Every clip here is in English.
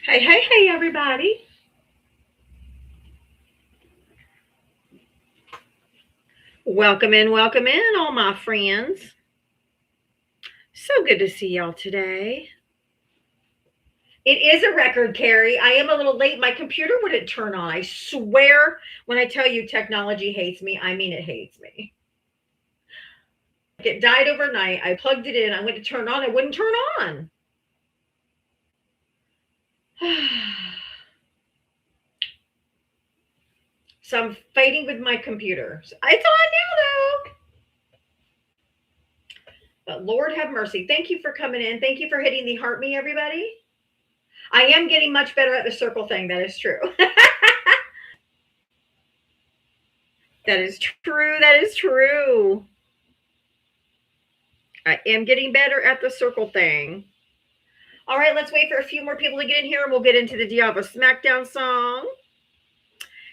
Hey, hey, hey, everybody. Welcome in, all my friends. So good to see y'all today. It is a record, Carrie. I am a little late. My computer wouldn't turn on. I swear, when I tell you technology hates me, I mean it hates me. It died overnight. I plugged it in. I went to turn on. It wouldn't turn on. So I'm fighting with my computer. It's on now, though. But Lord have mercy. Thank you for coming in. Thank you for hitting the heart me, everybody. I am getting much better at the circle thing. That is true. That is true. That is true. I am getting better at the circle thing. All right, let's wait for a few more people to get in here and we'll get into the Diablo SmackDown song.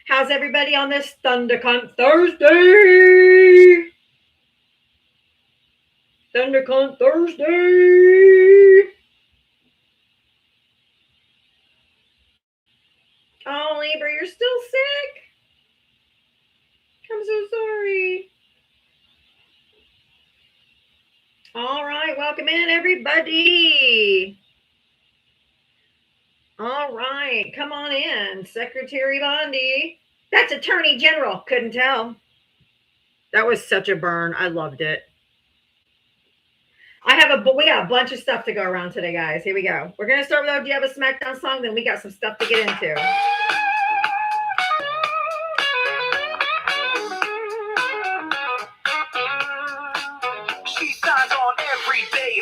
How's everybody on this ThunderCon Thursday? ThunderCon Thursday. Oh, Libra, you're still sick? I'm so sorry. All right, welcome in, everybody. All right, come on in, Secretary Bondi. That's Attorney General. Couldn't tell. That was such a burn. I loved it. We got a bunch of stuff to go around today, guys. Here we go. We're gonna start with our Do You Have a SmackDown song? Then we got some stuff to get into. She signs on every day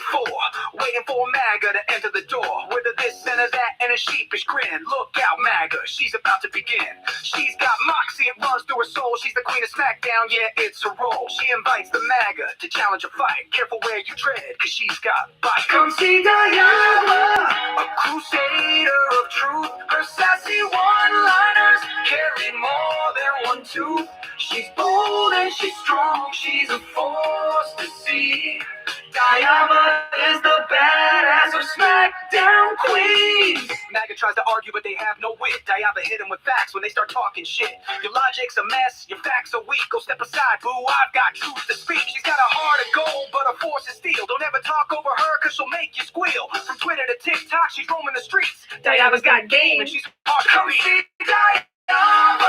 waiting for MAGA to enter the door. Whether this and that and a sheepish grin. Look out, MAGA, she's about to begin. She's got moxie, it runs through her soul. She's the queen of SmackDown, yeah, it's her role. She invites the MAGA to challenge a fight. Careful where you tread, cause she's got bite. Come see Diana, a crusader of truth. Her sassy one-liners carry more than one tooth. She's bold and she's strong, she's a force to see. Diana is the badass of SmackDown Queens. MAGA tries to argue, but they have no wit. Diana hit them with facts when they start talking shit. Your logic's a mess, your facts are weak. Go step aside, boo, I've got truth to speak. She's got a heart of gold, but her force is steel. Don't ever talk over her, cause she'll make you squeal. From Twitter to TikTok, she's roaming the streets. Diana's got game, and she's hard to beat. Diana,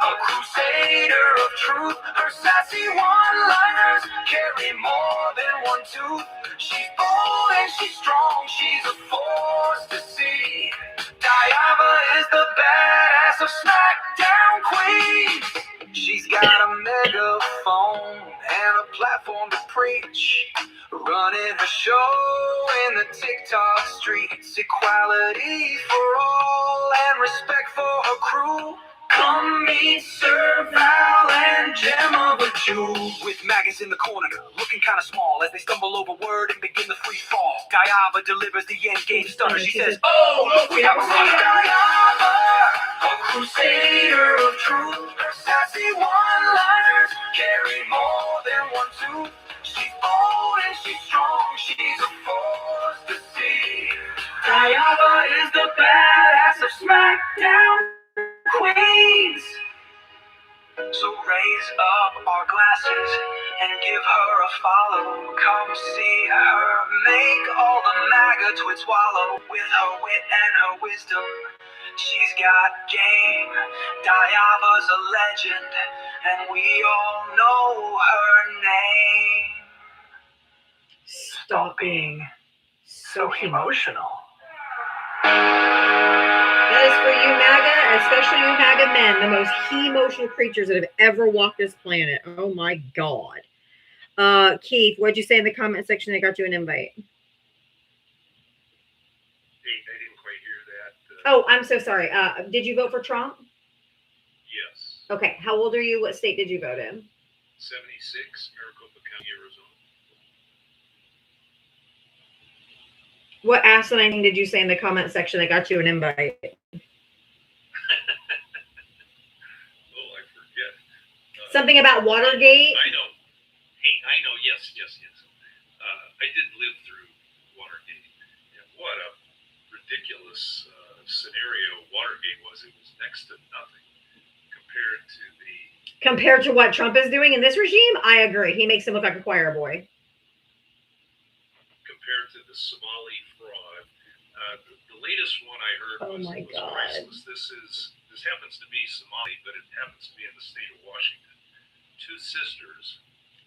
a crusader of truth. Her sassy one-liners carry more than one tooth. She's bold and she's strong, she's a force to see. Diana is the badass of SmackDown Queens. She's got a megaphone and a platform to preach. Running her show in the TikTok streets. Equality for all and respect for her crew. Come meet Sir Val and Gemma the Jew. With maggots in the corner, looking kinda small as they stumble over word and begin the free fall. Diana delivers the end game stunner. She says, oh, look, we have a runner. Diana, a crusader of truth. Her sassy one-liners carry more than one tooth. She's bold and she's strong, she's a force to see. Diana is the badass of SmackDown Queens. So raise up our glasses and give her a follow. Come see her make all the MAGA twits wallow. With her wit and her wisdom, she's got game. Diana's a legend, and we all know her name. Stop being so emotional. That is for you, MAGA, especially you MAGA men, the most emotional creatures that have ever walked this planet. Oh my God. Keith, what'd you say in the comment section that got you an invite? Hey, I didn't quite hear that. Oh, I'm so sorry. Did you vote for Trump? Yes. Okay. How old are you? What state did you vote in? 76, Maricopa County, Arizona. What asinine thing did you say in the comment section that got you an invite? Oh, I forget. Something about Watergate? I know. Hey, I know. Yes. I did live through Watergate. And what a ridiculous scenario Watergate was, it was next to nothing compared to the Compared to what Trump is doing in this regime, I agree. He makes him look like a choir boy. Somali fraud. The latest one I heard was priceless. This happens to be Somali, but it happens to be in the state of Washington. Two sisters.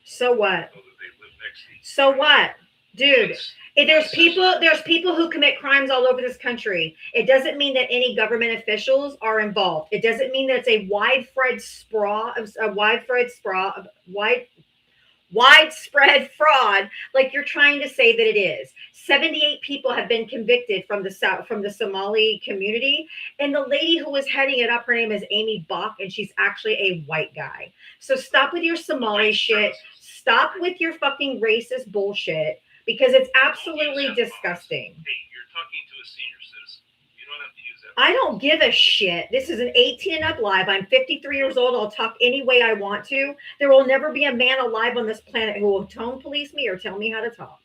So what? Know that they live next to each So other. what? Dude, if there's people who commit crimes all over this country. It doesn't mean that any government officials are involved. It doesn't mean that it's a widespread fraud like you're trying to say that it is. 78 people have been convicted from the Somali community, and the lady who was heading it up, her name is Amy Bach, and she's actually a white guy. So stop with your Somali shit. Stop with your fucking racist bullshit, because it's absolutely disgusting. Hey, you're talking to a senior citizen. You don't have to use that. I don't give a shit. This is an 18 and up live. I'm 53 years old. I'll talk any way I want to. There will never be a man alive on this planet who will tone police me or tell me how to talk.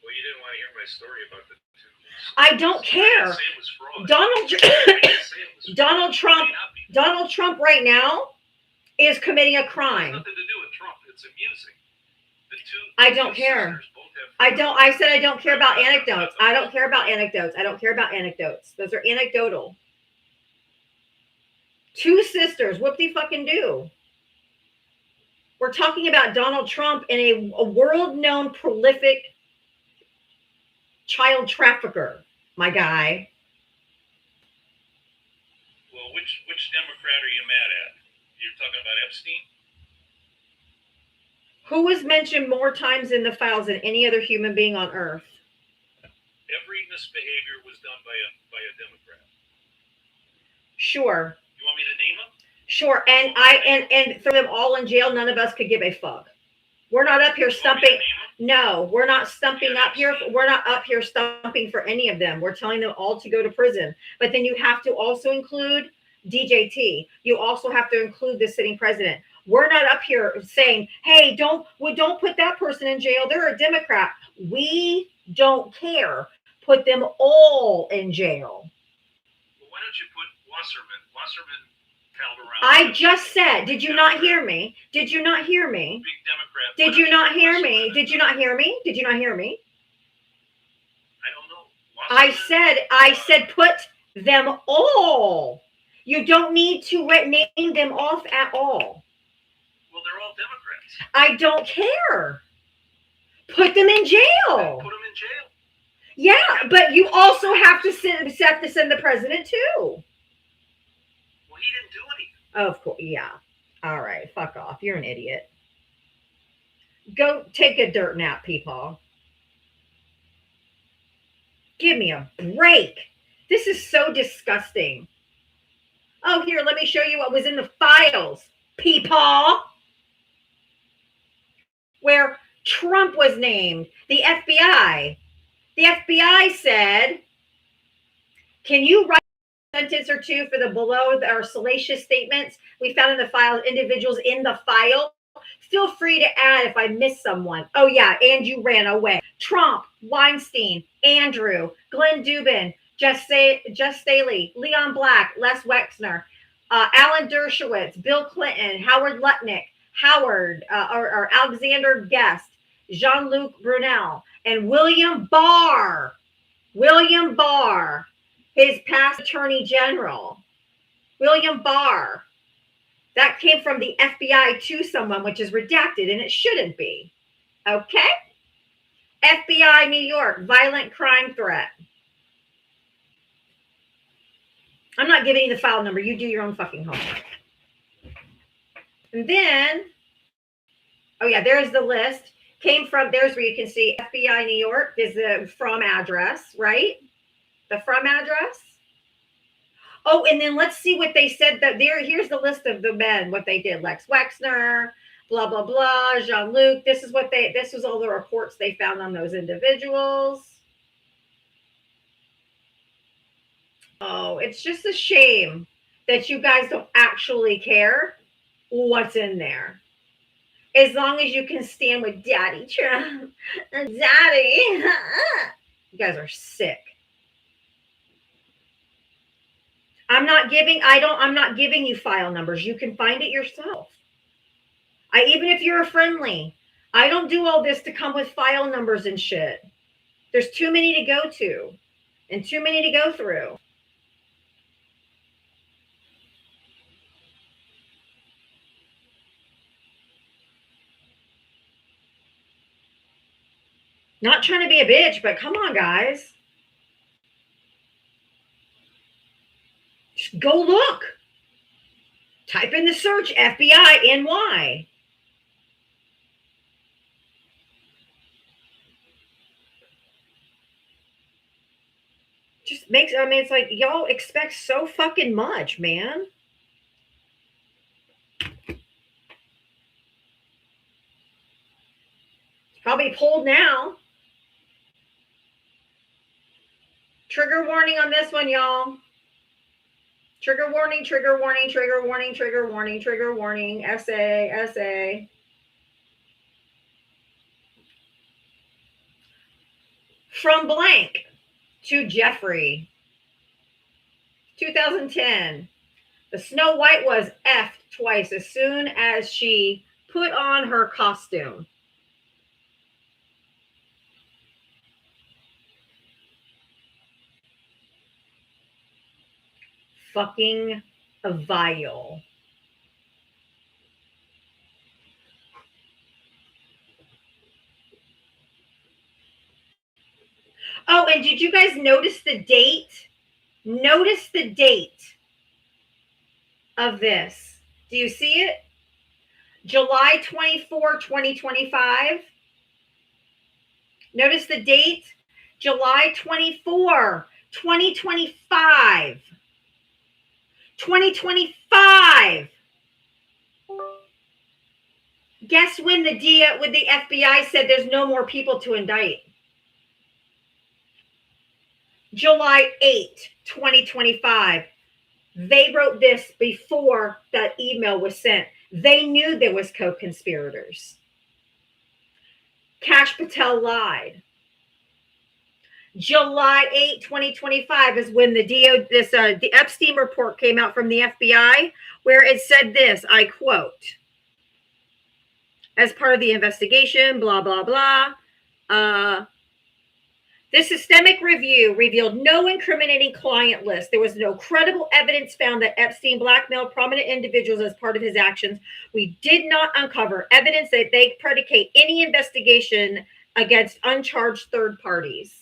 Well, you didn't want to hear my story about the two. I don't care. Say it was fraud. Donald Trump right now is committing a It crime. has nothing to do with Trump. It's amusing. I don't care. I said I don't care about anecdotes. I don't care about anecdotes. Those are anecdotal. Two sisters. Whoop-de-fucking-do. We're talking about Donald Trump and a world-known prolific child trafficker, my guy. Well, which Democrat are you mad at? You're talking about Epstein? Who was mentioned more times in the files than any other human being on earth? Every misbehavior was done by a Democrat. Sure. You want me to name them? Sure. And throw them all in jail. None of us could give a fuck. We're not up here stumping. No, we're not stumping up here. We're not up here stumping for any of them. We're telling them all to go to prison. But then you have to also include DJT. You also have to include the sitting president. We're not up here saying, hey, don't put that person in jail. They're a Democrat. We don't care. Put them all in jail. Well, why don't you put Wasserman? Wasserman palled around. I just said, did you not hear me? Did you not hear me? Big Democrat. Did you not hear me? Did you not hear me? Did you not hear me? I don't know. Wasserman? I said put them all. You don't need to name them off at all. Well, they're all Democrats. I don't care. Put them in jail. Put them in jail. Yeah, but you also have to send the president too. Well, he didn't do anything. Of course, yeah. All right, fuck off. You're an idiot. Go take a dirt nap, people. Give me a break. This is so disgusting. Oh, here, let me show you what was in the files, people. Where Trump was named, the FBI. The FBI said, can you write a sentence or two for the below or salacious statements we found in the file, individuals in the file? Feel free to add if I miss someone. Oh, yeah, and you ran away. Trump, Weinstein, Andrew, Glenn Dubin, Just Staley, Leon Black, Les Wexner, Alan Dershowitz, Bill Clinton, Howard Lutnick, or Alexander Guest, Jean-Luc Brunel, and William Barr, his past attorney general. William Barr. That came from the FBI to someone, which is redacted, and it shouldn't be. Okay? FBI New York, violent crime threat. I'm not giving you the file number. You do your own fucking homework. And then, oh yeah, there's the list. There's where you can see FBI New York is the from address, right? The from address. Oh, and then let's see what they said that here's the list of the men, what they did. Lex Wexner, blah, blah, blah, Jean-Luc. This was all the reports they found on those individuals. Oh, it's just a shame that you guys don't actually care what's in there. As long as you can stand with Daddy Trump. Daddy. You guys are sick. I'm not giving you file numbers. You can find it yourself. Even if you're a friendly, I don't do all this to come with file numbers and shit. There's too many to go to and too many to go through. Not trying to be a bitch, but come on, guys. Just go look. Type in the search FBI NY. Just makes, it's like y'all expect so fucking much, man. Probably pulled now. Trigger warning on this one, y'all. Trigger warning, trigger warning, trigger warning, trigger warning, trigger warning, SA. From blank to Jeffrey. 2010. The Snow White was effed twice as soon as she put on her costume. Fucking vile. Oh, and did you guys notice the date? Notice the date of this. Do you see it? July 24, 2025. Notice the date? July 24, 2025. 2025. Guess when the FBI said there's no more people to indict? July 8, 2025. They wrote this before that email was sent. They knew there was co-conspirators. Kash Patel lied. July 8, 2025 is when the Epstein report came out from the FBI, where it said this, I quote, as part of the investigation, blah, blah, blah. This systemic review revealed no incriminating client list. There was no credible evidence found that Epstein blackmailed prominent individuals as part of his actions. We did not uncover evidence that they predicate any investigation against uncharged third parties.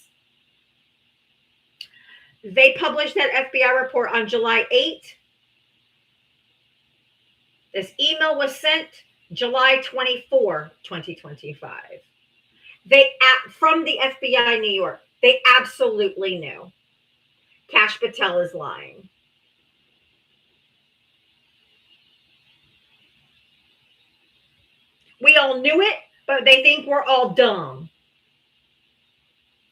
They published that FBI report on July 8. This email was sent July 24, 2025. From the FBI New York, they absolutely knew. Kash Patel is lying. We all knew it, but they think we're all dumb.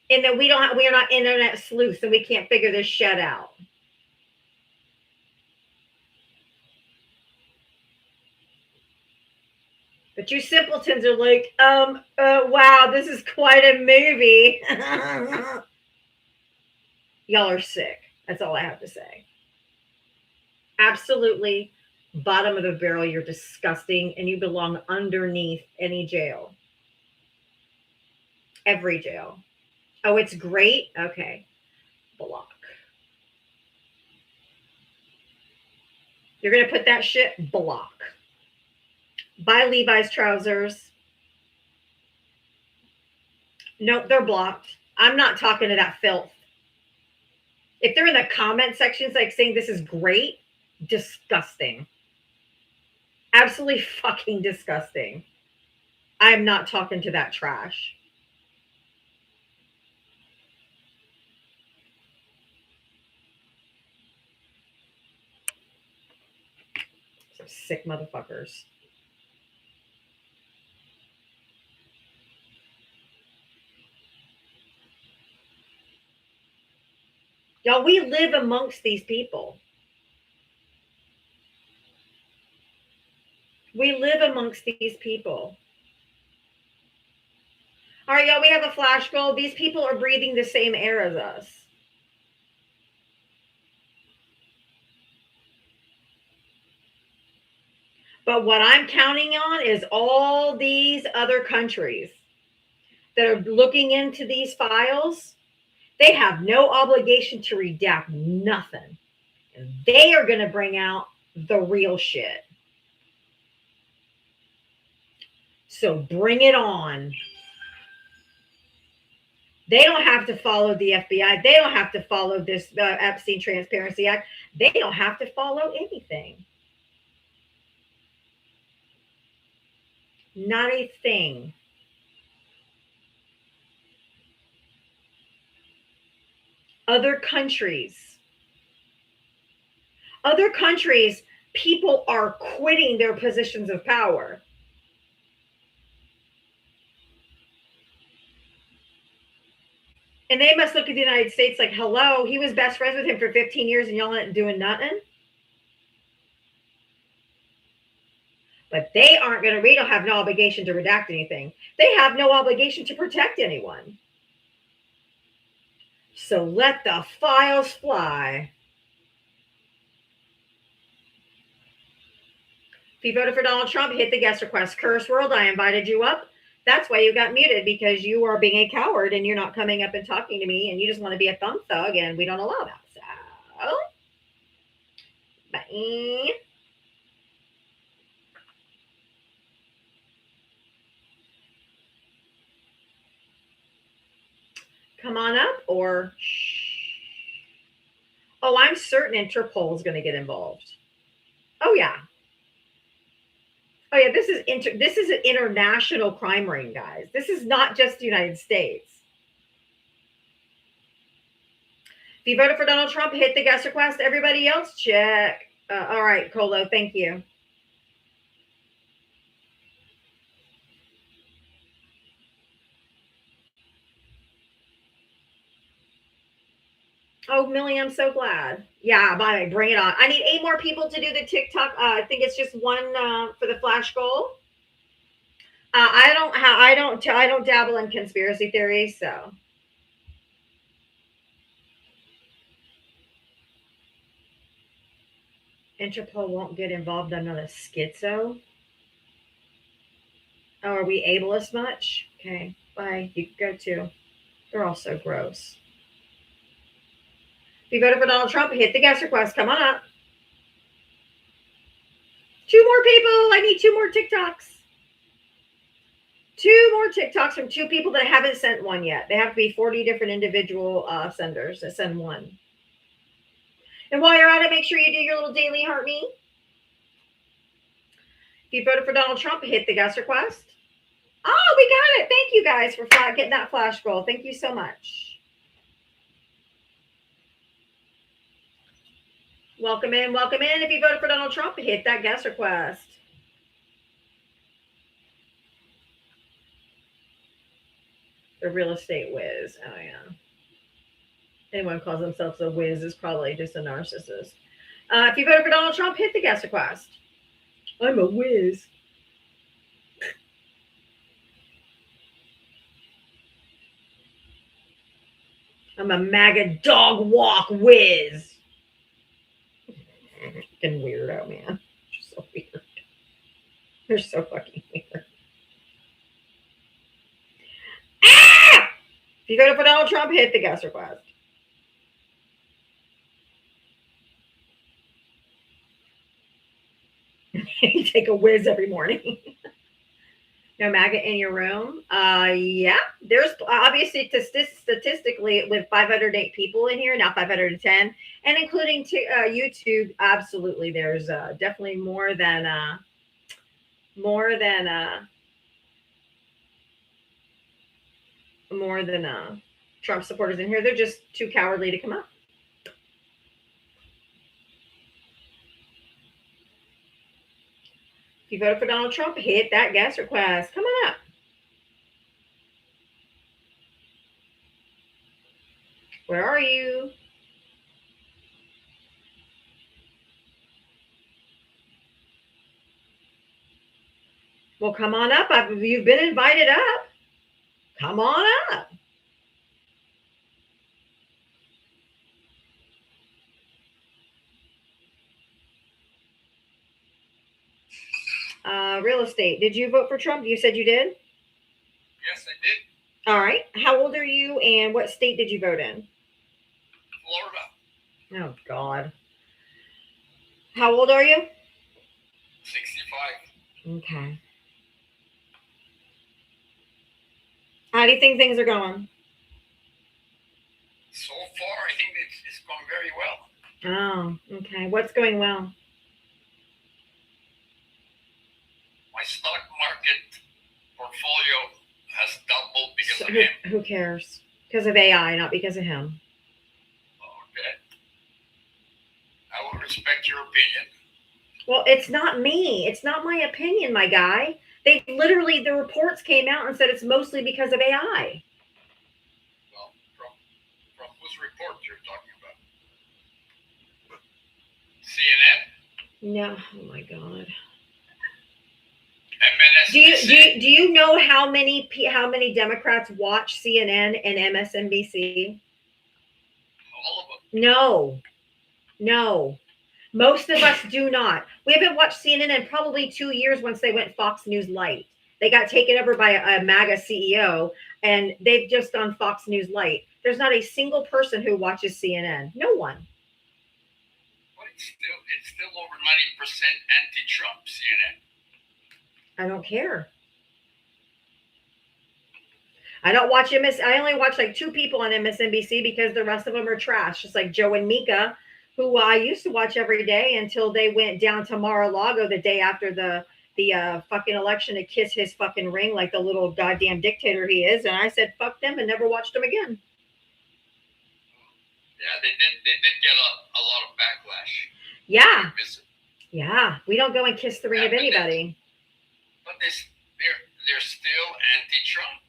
And that we are not internet sleuths and we can't figure this shit out. But you simpletons are like, wow, this is quite a movie. Y'all are sick. That's all I have to say. Absolutely bottom of the barrel. You're disgusting and you belong underneath any jail. Every jail. Oh, it's great? Okay. Block. You're going to put that shit? Block. Buy Levi's trousers. Nope, they're blocked. I'm not talking to that filth. If they're in the comment sections like saying this is great, disgusting. Absolutely fucking disgusting. I'm not talking to that trash. Some sick motherfuckers. Y'all, we live amongst these people. We live amongst these people. All right, y'all, we have a flash goal. These people are breathing the same air as us. But what I'm counting on is all these other countries that are looking into these files. They have no obligation to redact nothing. They are going to bring out the real shit. So bring it on. They don't have to follow the FBI. They don't have to follow this Epstein Transparency Act. They don't have to follow anything. Not a thing. Other countries, people are quitting their positions of power. And they must look at the United States like, hello, he was best friends with him for 15 years and y'all ain't doing nothing. But they don't have no obligation to redact anything. They have no obligation to protect anyone. So let the files fly. If you voted for Donald Trump, hit the guest request. Curse World, I invited you up. That's why you got muted, because you are being a coward and you're not coming up and talking to me and you just want to be a thumb thug, and we don't allow that. So, bye. Come on up, or oh, I'm certain Interpol is going to get involved. Oh yeah. Oh yeah, this is an international crime ring, guys. This is not just the United States. If you voted for Donald Trump, hit the guest request. Everybody else, check. All right, Colo, thank you. Oh, Millie, I'm so glad. Yeah, by the way, bring it on. I need 8 more people to do the TikTok. I think it's just one for the flash goal. I don't dabble in conspiracy theories, so. Interpol won't get involved. I'm not a schizo. Oh, are we ableist much? Okay, bye. You can go too. They're all so gross. If you voted for Donald Trump, hit the guest request. Come on up. 2 more people. I need 2 more TikToks. 2 more TikToks from 2 people that haven't sent one yet. They have to be 40 different individual senders that send one. And while you're at it, make sure you do your little daily heart me. If you voted for Donald Trump, hit the guest request. Oh, we got it. Thank you guys for getting that flash goal. Thank you so much. Welcome in. Welcome in. If you voted for Donald Trump, hit that guest request. The real estate whiz. Oh, yeah. Anyone who calls themselves a whiz is probably just a narcissist. If you voted for Donald Trump, hit the guest request. I'm a whiz. I'm a MAGA dog walk whiz. Fucking weirdo, man. They're so weird. They're so fucking weird. Ah! If you voted for Donald Trump, hit the guest request. You take a whiz every morning. No MAGA in your room? Yeah. There's obviously statistically with 508 people in here, now 510, and including YouTube, absolutely. There's definitely more than Trump supporters in here. They're just too cowardly to come up. If you voted for Donald Trump, hit that guest request. Come on up. Where are you? Well, come on up. You've been invited up. Come on up. Real estate. Did you vote for Trump? You said you did? Yes, I did. All right. How old are you and what state did you vote in? Florida. Oh, God. How old are you? 65. Okay. How do you think things are going? So far, I think it's going very well. Oh, okay. What's going well? My stock market portfolio has doubled because of him. Who cares? Because of AI, not because of him. Okay. I will respect your opinion. Well, it's not me. It's not my opinion, my guy. They literally, the reports came out and said it's mostly because of AI. Well, from whose report you're talking about? CNN? No. Oh my God. MSNBC? Do you know how many Democrats watch CNN and MSNBC? All of them. No. Most of us do not. We haven't watched CNN in probably 2 years once they went Fox News Light. They got taken over by a MAGA CEO, and they've just gone Fox News Light. There's not a single person who watches CNN. No one. But it's still over 90% anti-Trump CNN. I don't care. I don't watch I only watch like 2 people on MSNBC because the rest of them are trash. Just like Joe and Mika, who I used to watch every day until they went down to Mar-a-Lago the day after the fucking election to kiss his fucking ring like the little goddamn dictator he is. And I said, fuck them, and never watched them again. Yeah, they did get a lot of backlash. Yeah. Yeah. We don't go and kiss the ring of but anybody. But they're still anti-Trump.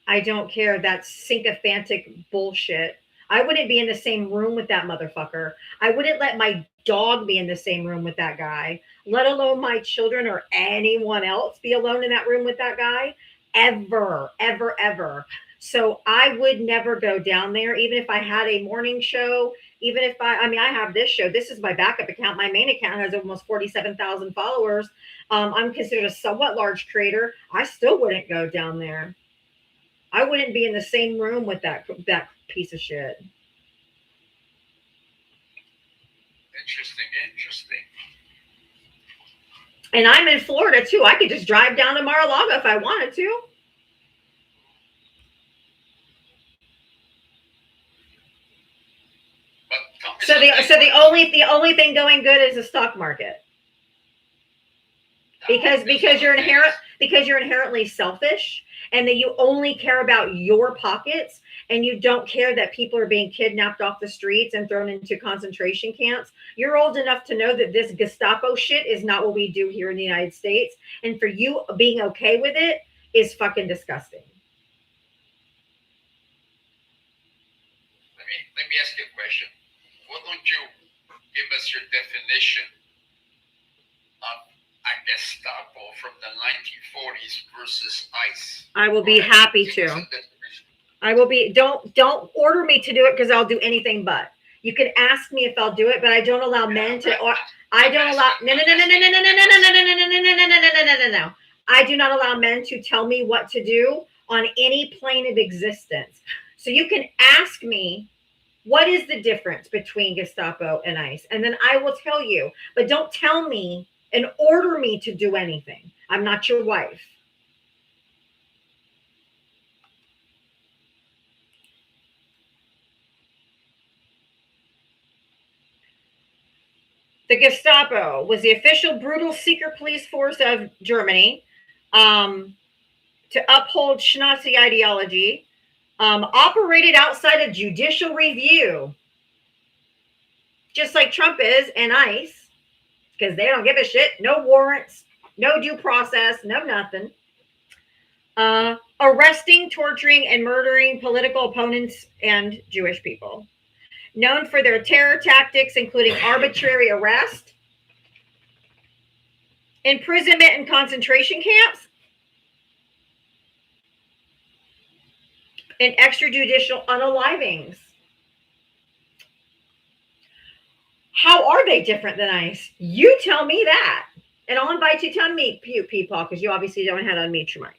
I don't care. That's sycophantic bullshit. I wouldn't be in the same room with that motherfucker. I wouldn't let my dog be in the same room with that guy, let alone my children or anyone else be alone in that room with that guy. Ever, ever, ever. So I would never go down there, even if I had a morning show, even if I have this show. This is my backup account. My main account has almost 47,000 followers. I'm considered a somewhat large creator. I still wouldn't go down there. I wouldn't be in the same room with that piece of shit. Interesting. And I'm in Florida too. I could just drive down to Mar-a-Lago if I wanted to. So the only thing going good is the stock market. Because you're inherently selfish, and that you only care about your pockets, and you don't care that people are being kidnapped off the streets and thrown into concentration camps. You're old enough to know that this Gestapo shit is not what we do here in the United States, and for you being okay with it is fucking disgusting. Let me ask you a question. Why don't you give us your definition of a Gestapo from the 1940s versus ICE? I will be happy to. I will be. Don't order me to do it because I'll do anything but. You can ask me if I'll do it, but I don't allow men to. I don't allow. No. I do not allow men to tell me what to do on any plane of existence. So you can ask me, what is the difference between Gestapo and ICE? And then I will tell you, but don't tell me and order me to do anything. I'm not your wife. The Gestapo was the official brutal secret police force of Germany to uphold Nazi ideology. Operated outside of judicial review, just like Trump is and ICE, because they don't give a shit. No warrants, no due process, no nothing. Arresting, torturing, and murdering political opponents and Jewish people. Known for their terror tactics, including arbitrary arrest, imprisonment in concentration camps, and extrajudicial unalivings. How are they different than ICE? You tell me that. And I'll invite you to unmute people because you obviously don't know how to unmute your mic.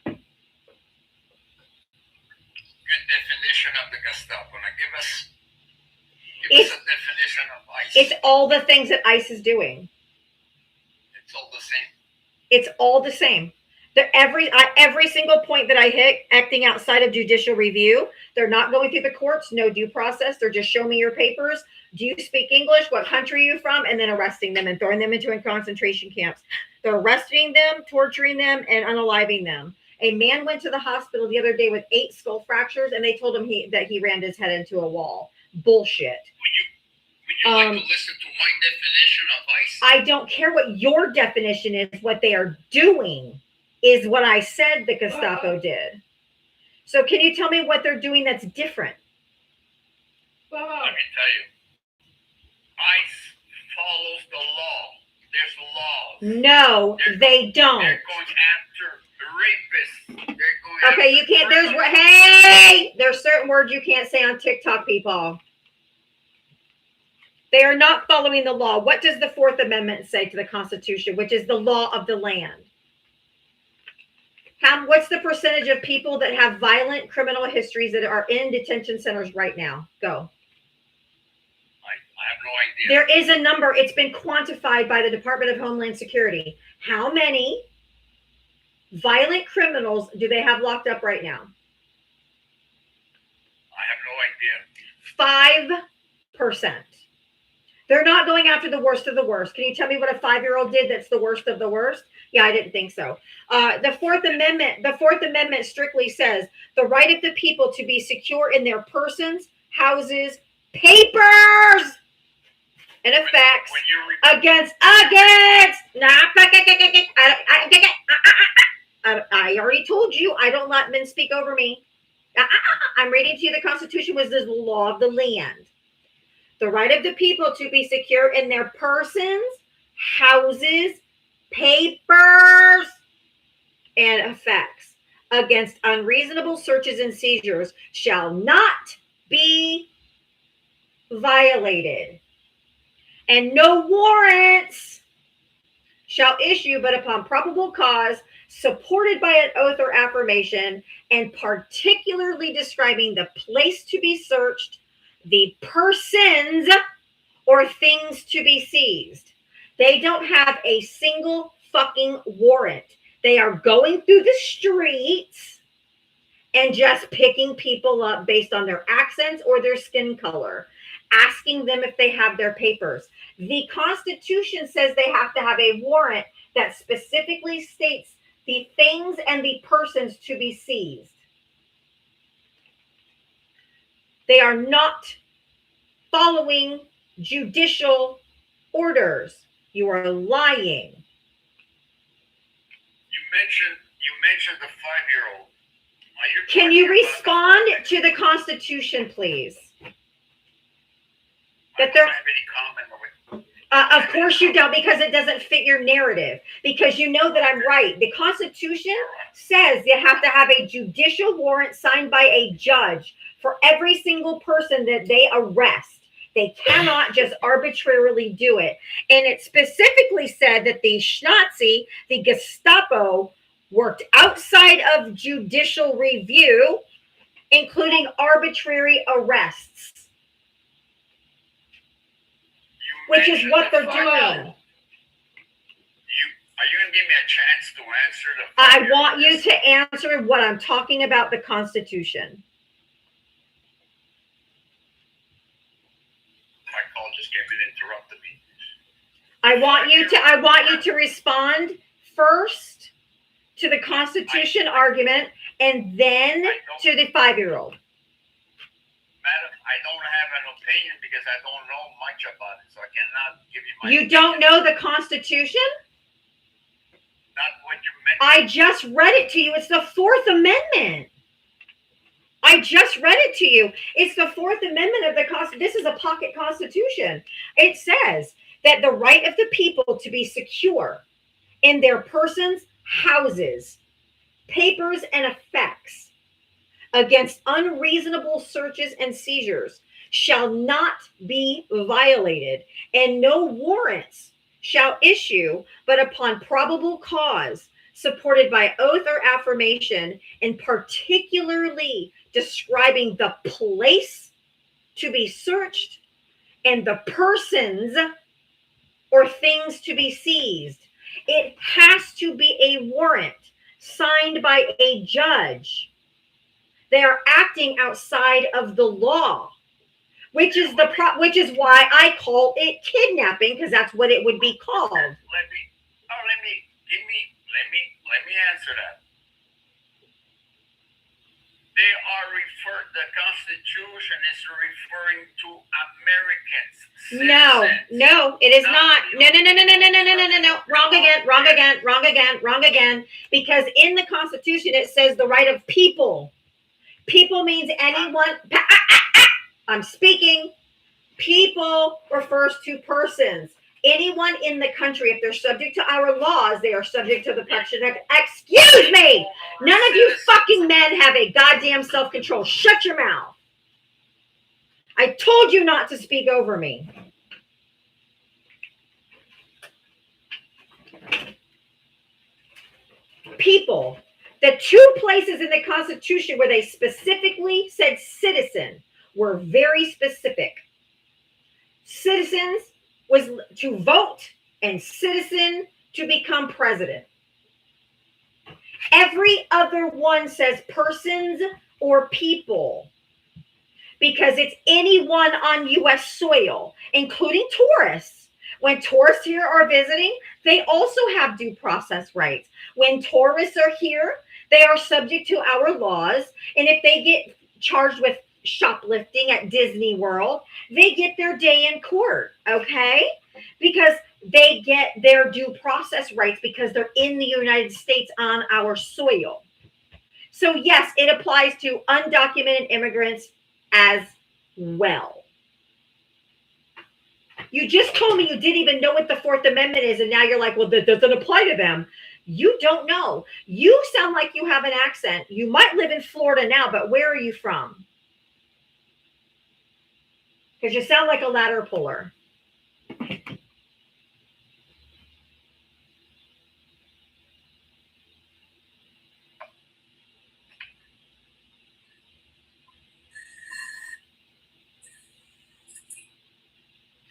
Good definition of the Gestapo. Now give us a definition of ICE. It's all the things that ICE is doing. It's all the same. It's all the same. Every single point that I hit, acting outside of judicial review, they're not going through the courts, no due process. They're just show me your papers. Do you speak English? What country are you from? And then arresting them and throwing them into concentration camps. They're arresting them, torturing them, and unaliving them. A man went to the hospital the other day with 8 skull fractures, and they told him that he rammed his head into a wall. Bullshit. Would you like to listen to my definition of ICE? I don't care what your definition is. What they are doing is what I said the Gestapo did. So can you tell me what they're doing that's different? Let me tell you. ICE follows the law. There's laws. No, they don't. They're going after rapists. They're going Okay, you can't. There's certain words you can't say on TikTok, people. They are not following the law. What does the 4th Amendment say to the Constitution, which is the law of the land? What's the percentage of people that have violent criminal histories that are in detention centers right now? Go. I have no idea. There is a number. It's been quantified by the Department of Homeland Security. How many violent criminals do they have locked up right now? I have no idea. 5%. They're not going after the worst of the worst. Can you tell me what a 5-year-old did that's the worst of the worst? Yeah, I didn't think so. The Fourth Amendment strictly says the right of the people to be secure in their persons, houses, papers, and effects against. I already told you I don't let men speak over me. I'm reading to you the Constitution was the law of the land. The right of the people to be secure in their persons, houses, papers, and effects against unreasonable searches and seizures shall not be violated. And no warrants shall issue but upon probable cause, supported by an oath or affirmation, and particularly describing the place to be searched, the persons or things to be seized. They don't have a single fucking warrant. They are going through the streets and just picking people up based on their accents or their skin color, asking them if they have their papers. The Constitution says they have to have a warrant that specifically states the things and the persons to be seized. They are not following judicial orders. You are lying. You mentioned the 5-year-old. Can you respond to the Constitution, please? I don't have any comment on it. Of course you don't, because it doesn't fit your narrative. Because you know that I'm right. The Constitution says you have to have a judicial warrant signed by a judge for every single person that they arrest. They cannot just arbitrarily do it. And it specifically said that the Stasi, the Gestapo, worked outside of judicial review, including arbitrary arrests, which is what they're doing. Are you going to give me a chance to answer the? I want you to answer what I'm talking about, the Constitution. My call just gave it interrupted me. I want you to respond first to the Constitution argument and then to the 5-year-old. Madam, I don't have an opinion because I don't know much about it, so I cannot give you my You don't know the Constitution? Not what you mentioned. I just read it to you. It's the 4th Amendment. I just read it to you. It's the 4th Amendment of the Constitution. This is a pocket Constitution. It says that the right of the people to be secure in their persons, houses, papers, and effects against unreasonable searches and seizures shall not be violated, and no warrants shall issue but upon probable cause, supported by oath or affirmation, and particularly describing the place to be searched and the persons or things to be seized. It has to be a warrant signed by a judge. They are acting outside of the law, which is why I call it kidnapping, because that's what it would be called. Let me answer that. The Constitution is referring to Americans. No, it is not. No. Wrong again. Because in the Constitution, it says the right of people. People means anyone. I'm speaking. People refers to persons. Anyone in the country, if they're subject to our laws, they are subject to the protection. Excuse me! None of you fucking men have a goddamn self-control. Shut your mouth. I told you not to speak over me. People. The two places in the Constitution where they specifically said citizen were very specific. Citizens was to vote and citizen to become president. Every other one says persons or people because it's anyone on U.S. soil, including tourists. When tourists here are visiting, they also have due process rights. When tourists are here, they are subject to our laws. And if they get charged with shoplifting at Disney World, they get their day in court, okay? Because they get their due process rights because they're in the United States on our soil. So yes, it applies to undocumented immigrants as well. You just told me you didn't even know what the Fourth Amendment is, and now you're like, well, that doesn't apply to them. You don't know. You sound like you have an accent. You might live in Florida now, but where are you from? Because you sound like a ladder puller.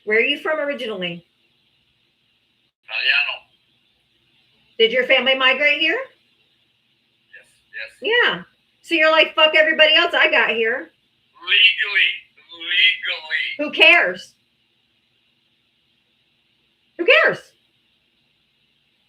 Where are you from originally? Italiano. Did your family migrate here? Yes. Yeah. So you're like, fuck everybody else I got here. Legally. Who cares? Who cares?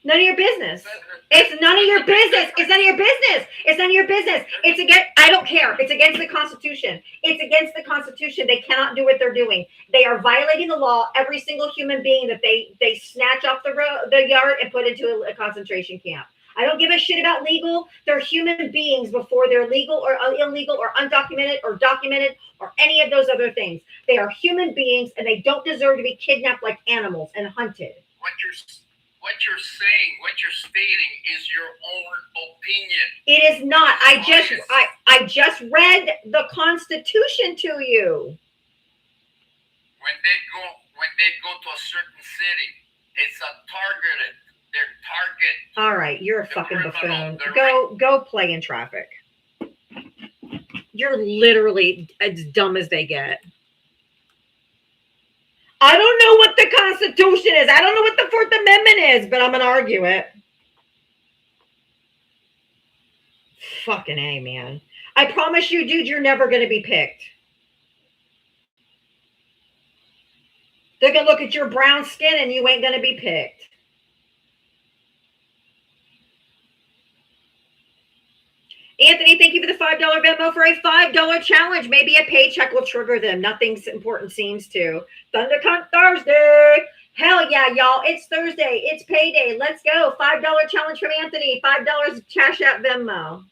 None of your business. It's none of your business. It's none of your business. It's none of your business. It's against, I don't care. It's against the Constitution. It's against the Constitution. They cannot do what they're doing. They are violating the law. Every single human being that they snatch off the yard and put into a concentration camp. I don't give a shit about legal. They're human beings before they're legal or illegal or undocumented or documented or any of those other things. They are human beings and they don't deserve to be kidnapped like animals and hunted. What you're saying, what you're stating is your own opinion. It is not. I just read the Constitution to you. When they go to a certain city, it's a targeted. They're target. All right, you're a fucking buffoon. Go play in traffic. You're literally as dumb as they get. I don't know what the Constitution is. I don't know what the Fourth Amendment is, but I'm going to argue it. Fucking A, man. I promise you, dude, you're never going to be picked. They're going to look at your brown skin and you ain't going to be picked. Anthony, thank you for the $5 Venmo for a $5 challenge. Maybe a paycheck will trigger them. Nothing important seems to. ThunderCon Thursday. Hell yeah, y'all. It's Thursday. It's payday. Let's go. $5 challenge from Anthony. $5 Cash App Venmo.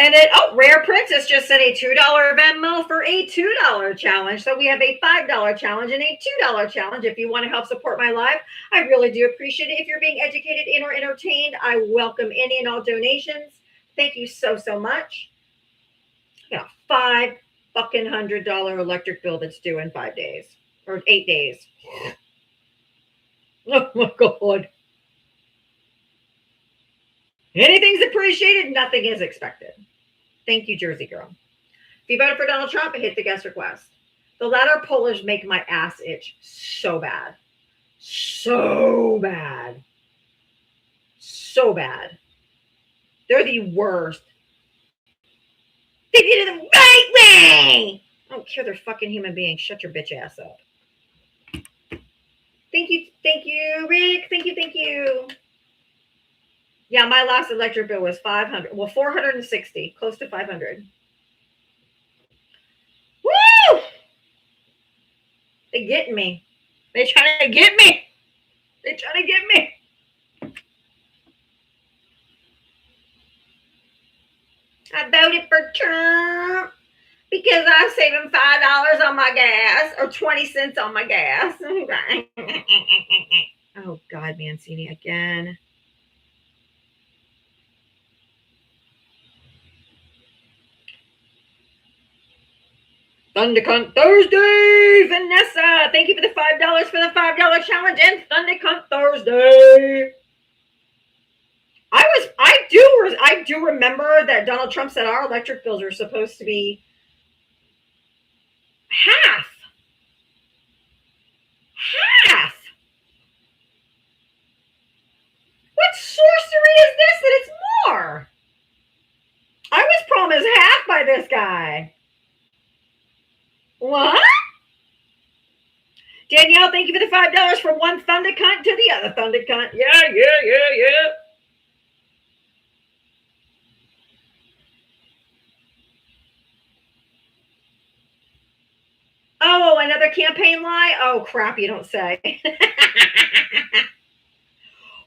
And then, oh, Rare Princess just sent a $2 Venmo for a $2 challenge. So we have a $5 challenge and a $2 challenge. If you want to help support my live, I really do appreciate it. If you're being educated and or entertained, I welcome any and all donations. Thank you so, so much. Yeah, $500 electric bill that's due in 5 days or 8 days. Oh my God. Anything's appreciated, nothing is expected. Thank you, Jersey girl. If you voted for Donald Trump, hit the guest request. The latter pollers make my ass itch so bad. So bad. So bad. They're the worst. They did it the right way. I don't care. They're fucking human beings. Shut your bitch ass up. Thank you, Rick. Thank you. Yeah, my last electric bill was $500. Well, $460, close to $500. Woo! They're getting me. They're trying to get me. I voted for Trump because I'm saving $5 on my gas or 20 cents on my gas. Oh, God, Mancini again. Thundercunt Thursday, Vanessa. Thank you for the $5 for the $5 challenge and Thundercunt Thursday. I do remember that Donald Trump said our electric bills are supposed to be half. What sorcery is this that it's more? I was promised half by this guy. What? Danielle, thank you for the $5 from one Thundercunt to the other Thundercunt. Yeah. Oh, another campaign lie? Oh, crap, you don't say.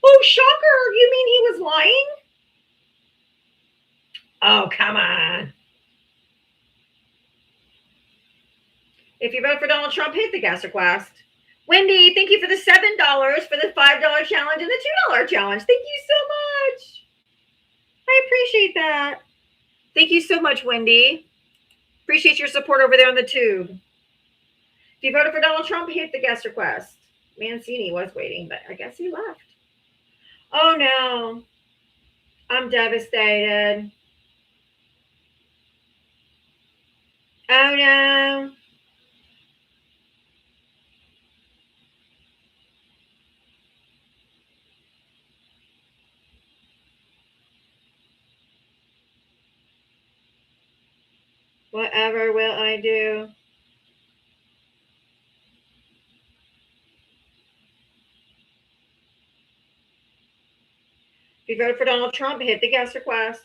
Oh, shocker. You mean he was lying? Oh, come on. If you vote for Donald Trump, hit the guest request. Wendy, thank you for the $7 for the $5 challenge and the $2 challenge. Thank you so much. I appreciate that. Thank you so much, Wendy. Appreciate your support over there on the tube. If you voted for Donald Trump, hit the guest request. Mancini was waiting, but I guess he left. Oh, no. I'm devastated. Oh, no. Whatever will I do? If you voted for Donald Trump, hit the guest request.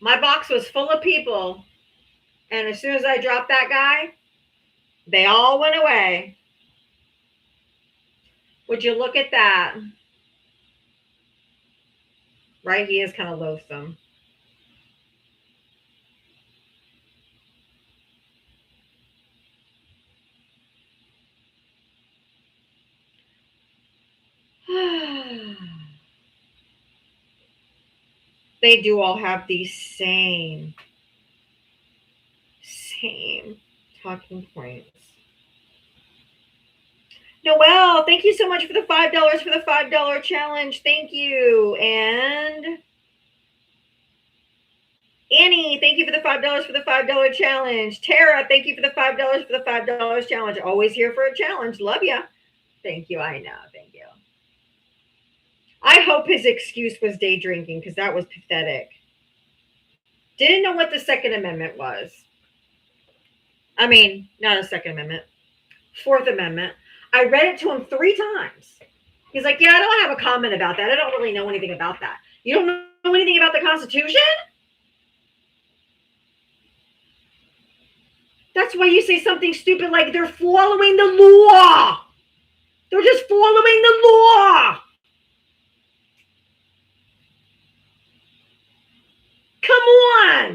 My box was full of people. And as soon as I dropped that guy, they all went away. Would you look at that? Right? He is kind of loathsome. They do all have these same talking points. Noelle, thank you so much for the $5 for the $5 challenge. Thank you. And Annie, thank you for the $5 for the $5 challenge. Tara, thank you for the $5 for the $5 challenge. Always here for a challenge. Love ya. Thank you. I know. Thank you. I hope his excuse was day drinking because that was pathetic. Didn't know what the Second Amendment was. I mean, not a Second Amendment. Fourth Amendment. I read it to him 3 times. He's like, yeah, I don't have a comment about that. I don't really know anything about that. You don't know anything about the Constitution? That's why you say something stupid like they're following the law. They're just following the law.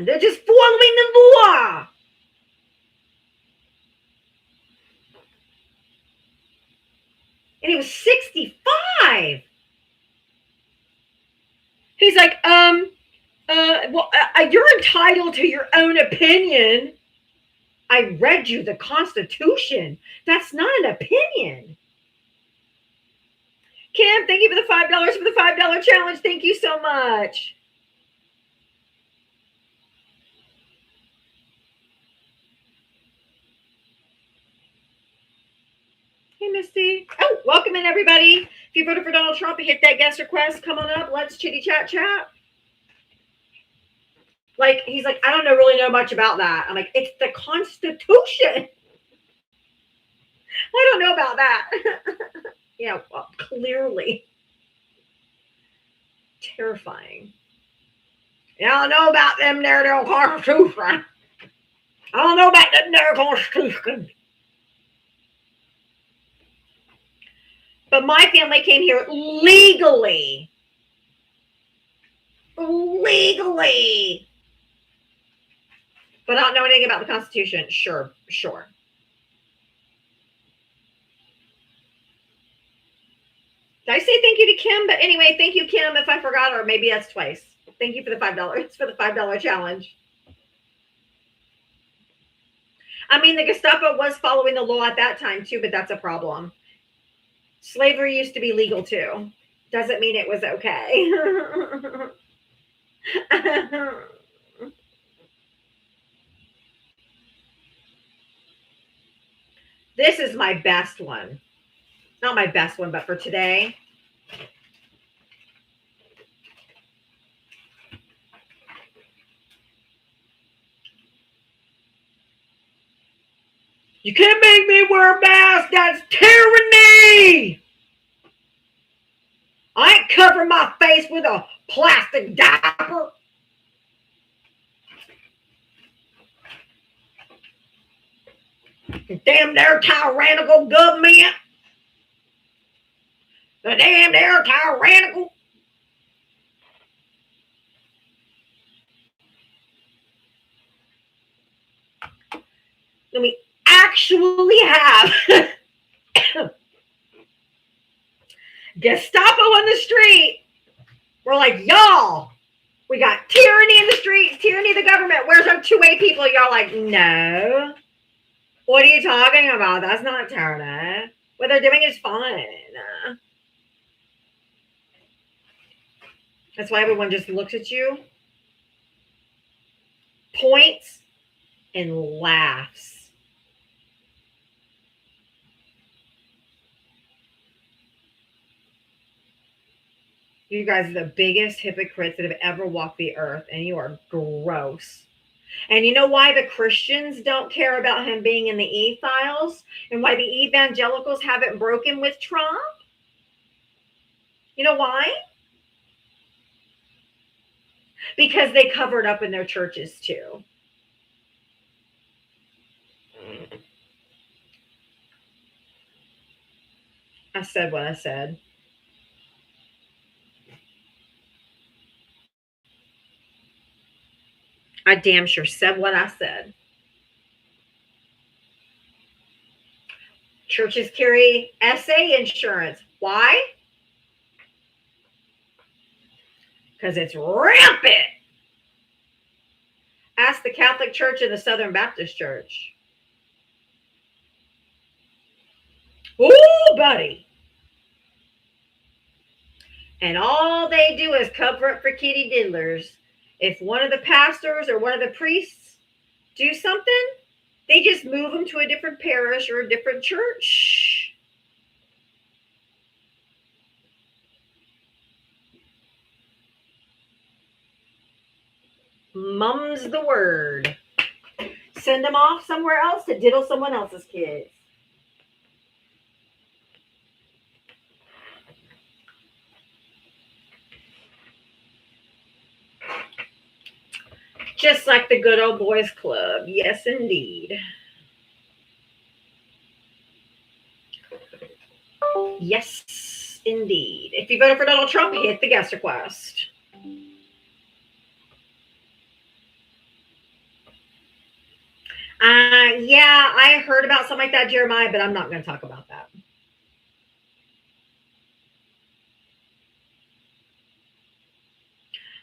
on. They're just following the law. And he was 65. He's like, you're entitled to your own opinion. I read you the Constitution. That's not an opinion. Kim, thank you for the $5 for the $5 challenge. Thank you so much. Hey, Misty. Oh, welcome in, everybody. If you voted for Donald Trump and hit that guest request, come on up. Let's chitty chat. Like, he's like, I don't really know much about that. I'm like, it's the Constitution. I don't know about that. Yeah, well, clearly. Terrifying. Yeah, I don't know about them there Constitution. I don't know about them there Constitution. But my family came here legally. Legally. But I don't know anything about the Constitution. Sure. Did I say thank you to Kim? But anyway, thank you, Kim, if I forgot, or maybe that's twice. Thank you for the $5. It's for the $5 challenge. I mean, the Gestapo was following the law at that time, too, but that's a problem. Slavery used to be legal, too. Doesn't mean it was okay. This is my best one. Not my best one, but for today. You can't make me wear a mask. That's tyranny. I ain't covering my face with a plastic diaper. Damn their tyrannical government. The damn they're tyrannical. Let me actually have Gestapo on the street. We're like, y'all, we got tyranny in the streets, tyranny of the government. Where's our two-way people? Y'all like, no. What are you talking about? That's not tyranny. What they're doing is fine. That's why everyone just looks at you, points, and laughs. You guys are the biggest hypocrites that have ever walked the earth, and you are gross. And you know why the Christians don't care about him being in the E-files, and why the evangelicals haven't broken with Trump? You know why? Because they covered up in their churches too. I said what I said. I damn sure said what I said. Churches carry SA insurance. Why? Because it's rampant. Ask the Catholic Church and the Southern Baptist Church. Ooh, buddy. And all they do is cover up for kitty diddlers. If one of the pastors or one of the priests do something, they just move them to a different parish or a different church. Mum's the word. Send them off somewhere else to diddle someone else's kids. Just like the good old boys club. Yes, indeed. Yes, indeed. If you voted for Donald Trump, hit the guest request. Yeah, I heard about something like that, Jeremiah, but I'm not going to talk about that.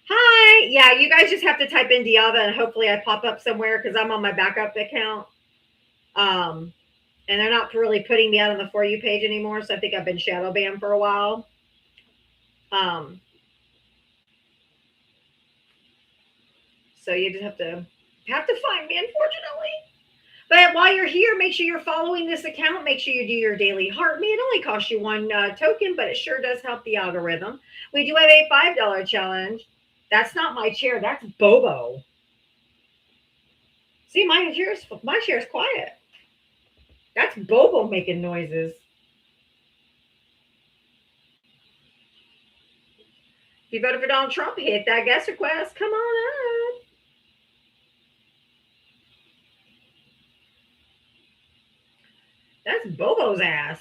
Hi. Yeah, you guys just have to type in Diava and hopefully I pop up somewhere because I'm on my backup account. And they're not really putting me out on the For You page anymore, so I think I've been shadow banned for a while. So you just have to find me, unfortunately. But while you're here, make sure you're following this account. Make sure you do your daily heart me. It only costs you one token, but it sure does help the algorithm. We do have a $5 challenge. That's not my chair. That's Bobo. See, my chair's quiet. That's Bobo making noises. If you voted for Donald Trump, hit that guest request. Come on up. That's Bobo's ass.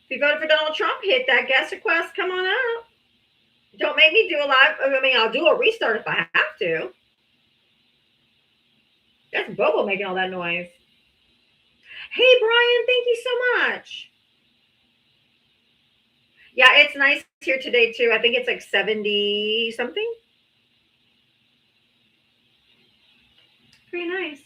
If you voted for Donald Trump, hit that guest request. Come on up. Don't make me do a live. I mean, I'll do a restart if I have to. That's Bobo making all that noise. Hey, Brian, thank you so much. Yeah, it's nice here today, too. I think it's like 70 something. Pretty nice.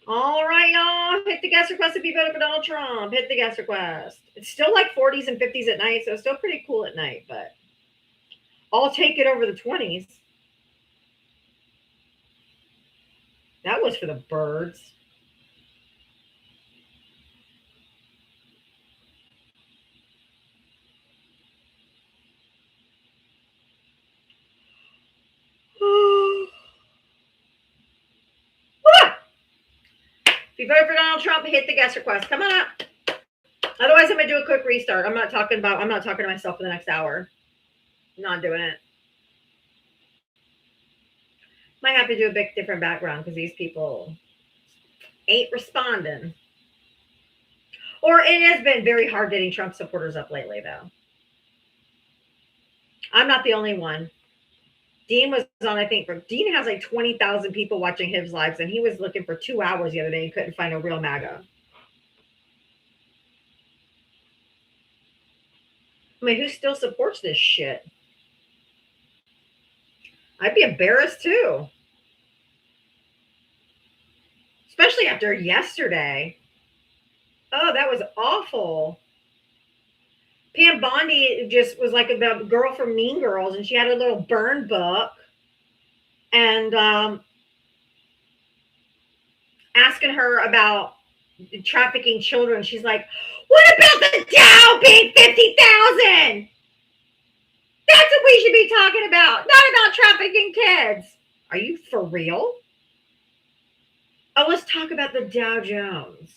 All right, y'all. Hit the guest request if you voted for Donald Trump. Hit the guest request. It's still like 40s and 50s at night, so it's still pretty cool at night, but I'll take it over the 20s. That was for the birds. If you voted for Donald Trump, hit the guest request. Come on up. Otherwise, I'm gonna do a quick restart. I'm not talking to myself for the next hour. I'm not doing it. Might have to do a bit different background because these people ain't responding. Or it has been very hard getting Trump supporters up lately, though. I'm not the only one. Dean was on, I think, Dean has like 20,000 people watching his lives, and he was looking for 2 hours the other day and couldn't find a real MAGA. I mean, who still supports this shit? I'd be embarrassed too. Especially after yesterday. Oh, that was awful. Pam Bondi just was like the girl from Mean Girls, and she had a little burn book and asking her about trafficking children. She's like, what about the Dow being 50,000? That's what we should be talking about, not about trafficking kids. Are you for real? Oh, let's talk about the Dow Jones.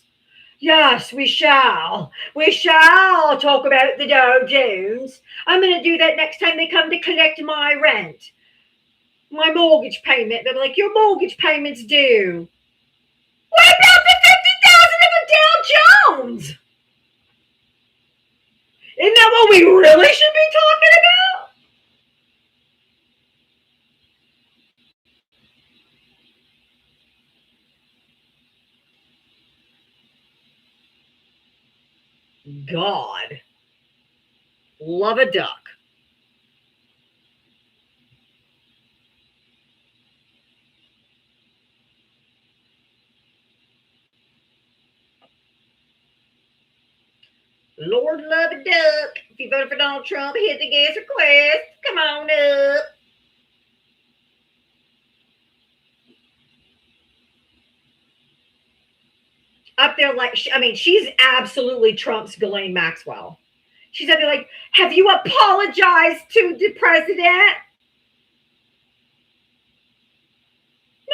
Yes, we shall. We shall talk about the Dow Jones. I'm going to do that next time they come to collect my rent, my mortgage payment. They're like, your mortgage payment's due. What about the 50,000 of the Dow Jones? Isn't that what we really should be talking about? God. Love a duck. Lord love a duck. If you voted for Donald Trump, hit the guest request. Come on up. Up there, like, I mean, she's absolutely Trump's Ghislaine Maxwell. She's up there like, have you apologized to the president?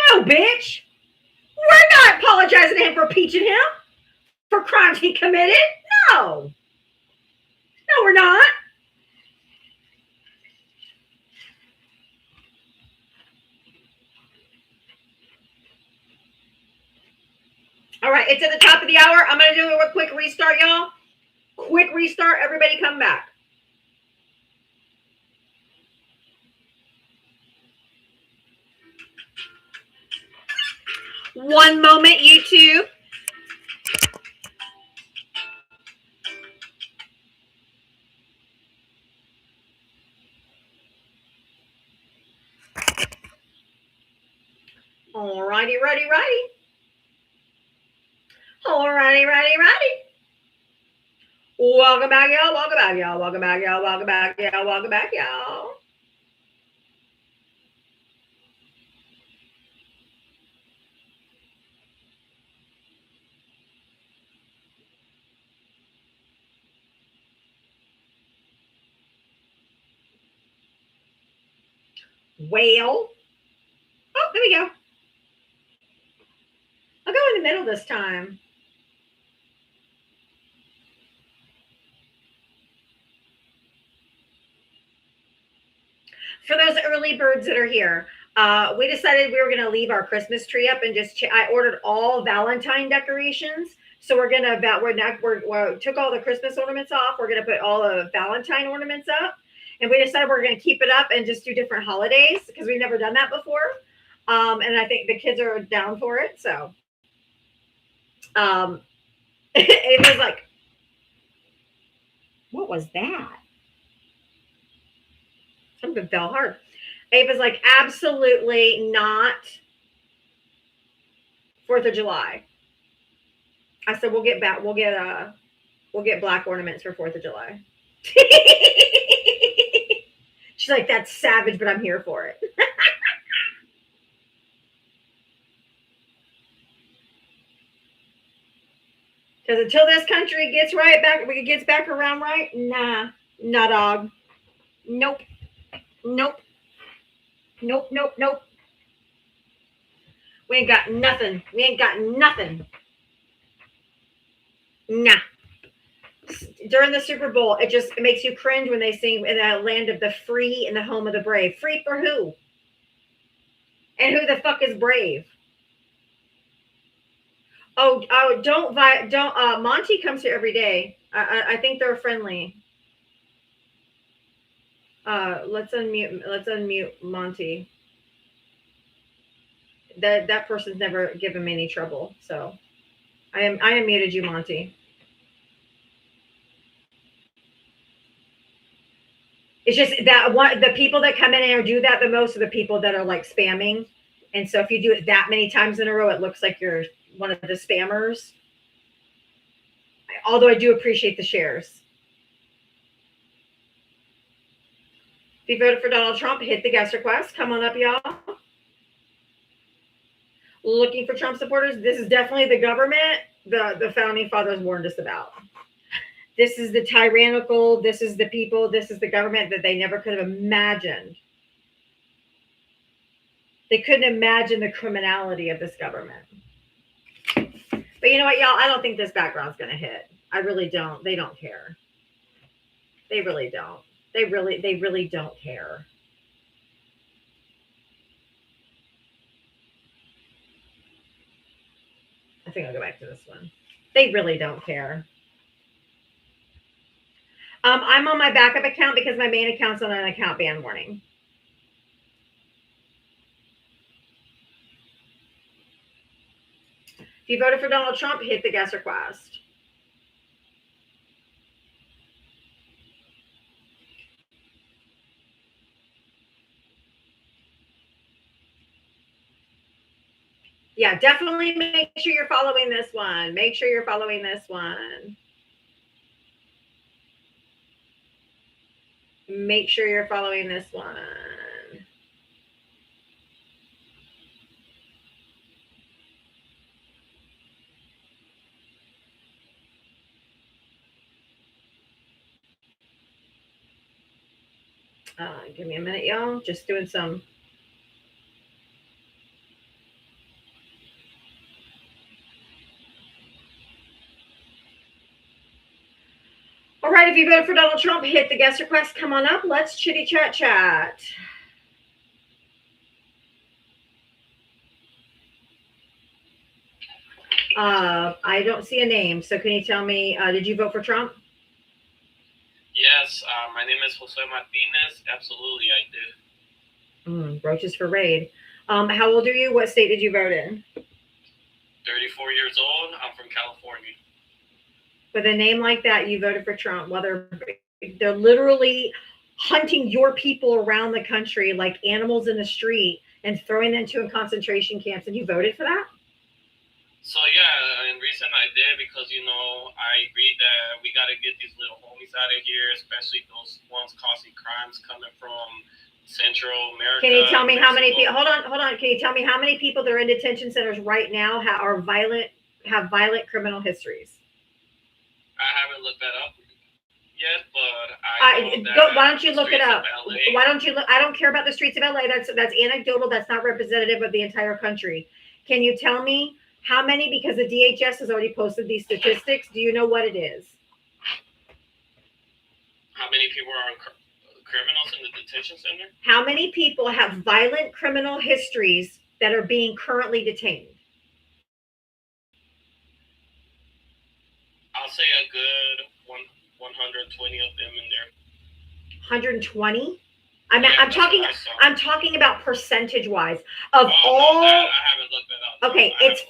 No, bitch. We're not apologizing to him for impeaching him for crimes he committed. No. No, we're not. All right, it's at the top of the hour. I'm going to do a quick restart, y'all. quick restart. Everybody come back. One moment, YouTube. Alrighty, righty. Alrighty, righty. Welcome back, y'all. Welcome back, y'all. Welcome back, y'all. Welcome back, y'all. Welcome back, y'all. Well, oh, there we go. I'll go in the middle this time. For those early birds that are here, we decided we were going to leave our Christmas tree up and just, I ordered all Valentine decorations. So we're going to, we took all the Christmas ornaments off. We're going to put all the Valentine ornaments up. And we decided we're going to keep it up and just do different holidays because we've never done that before. And I think the kids are down for it. So it was like, what was that? Something fell hard. It was like, absolutely not 4th of July. I said, we'll get black ornaments for 4th of July. She's like, that's savage, but I'm here for it. Because until this country gets back around right, nah, dog. Nope. We ain't got nothing. Nah. During the Super Bowl, it makes you cringe when they sing in the land of the free and the home of the brave. Free for who? And who the fuck is brave? Don't Monty comes here every day. I think they're friendly. Let's unmute Monty. That person's never given me any trouble, so I unmuted you, Monty. It's just that the people that come in and do that the most are the people that are like spamming. And so if you do it that many times in a row, it looks like you're one of the spammers. Although I do appreciate the shares. If you voted for Donald Trump, hit the guest request. Come on up, y'all. Looking for Trump supporters? This is definitely the government the founding fathers warned us about. This is the tyrannical, this is the people, this is the government that they never could have imagined. They couldn't imagine the criminality of this government. But you know what, y'all? I don't think this background's going to hit. I really don't. They don't care. They really don't. They really don't care. I think I'll go back to this one. They really don't care. I'm on my backup account because my main account's on an account ban warning. If you voted for Donald Trump, hit the guest request. Yeah, definitely make sure you're following this one. Make sure you're following this one. Make sure you're following this one. Give me a minute, y'all. Just doing some. All right, if you voted for Donald Trump, hit the guest request. Come on up. Let's chitty chat. I don't see a name. So can you tell me, did you vote for Trump? Yes, my name is Jose Martinez. Absolutely, I did. Roaches for raid. How old are you? What state did you vote in? 34 years old. I'm from California. With a name like that, you voted for Trump. Well, they're literally hunting your people around the country like animals in the street and throwing them into concentration camps, and you voted for that? So yeah, and reason I did because I agreed that we got to get these little homies out of here, especially those ones causing crimes coming from Central America. Can you tell me how many people? Hold on. Can you tell me how many people that are in detention centers right now have violent criminal histories? I haven't looked that up yet, but why don't you look it up? Why don't you look? I don't care about the streets of LA. That's anecdotal. That's not representative of the entire country. Can you tell me how many? Because the DHS has already posted these statistics. Do you know what it is? How many people are criminals in the detention center? How many people have violent criminal histories that are being currently detained? I'll say a good 120 of them in there. 120? I'm talking about percentage wise of all. I haven't looked that up. Okay, it's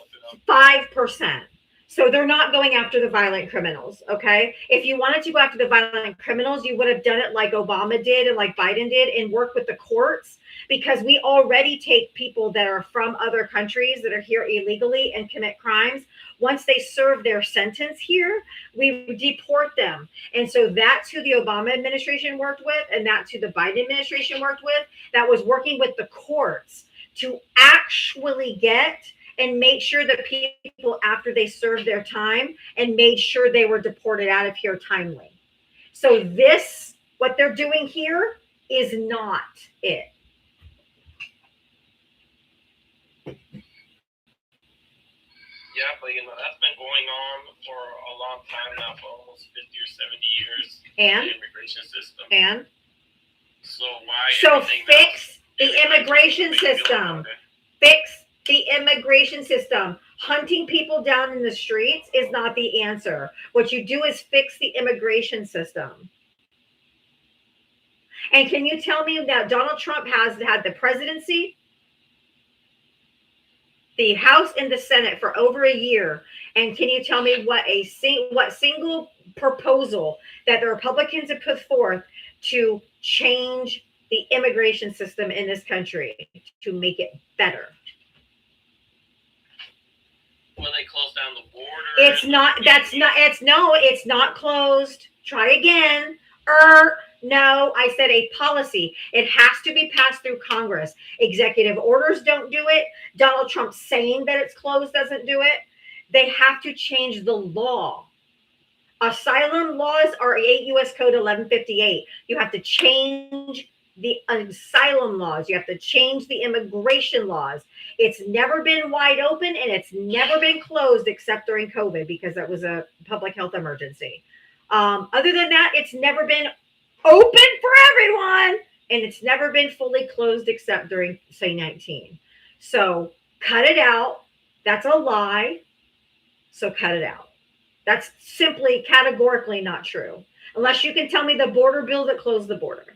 5%. So they're not going after the violent criminals, okay? If you wanted to go after the violent criminals, you would have done it like Obama did and like Biden did and work with the courts, because we already take people that are from other countries that are here illegally and commit crimes. Once they serve their sentence here, we deport them. And so that's who the Obama administration worked with, and that's who the Biden administration worked with, that was working with the courts to actually get and make sure that people, after they served their time, and made sure they were deported out of here timely. So this, what they're doing here, is not it. Yeah, but that's been going on for a long time now, for almost 50 or 70 years. And the immigration system. And so why? So fix the immigration system. Fix the immigration system. Hunting people down in the streets is not the answer. What you do is fix the immigration system. And can you tell me that Donald Trump has had the presidency, the House and the Senate for over a year? And can you tell me what single proposal that the Republicans have put forth to change the immigration system in this country to make it better? Well, they closed down the border. It's not closed. Try again. No, I said a policy. It has to be passed through Congress. Executive orders don't do it. Donald Trump saying that it's closed doesn't do it. They have to change the law. Asylum laws are 8 U.S. Code 1158. You have to change the asylum laws. You have to change the immigration laws. It's never been wide open, and it's never been closed except during COVID, because that was a public health emergency. Other than that, it's never been open for everyone, and it's never been fully closed except during, say, 19. So cut it out. That's a lie. So cut it out. That's simply categorically not true. Unless you can tell me the border bill that closed the border.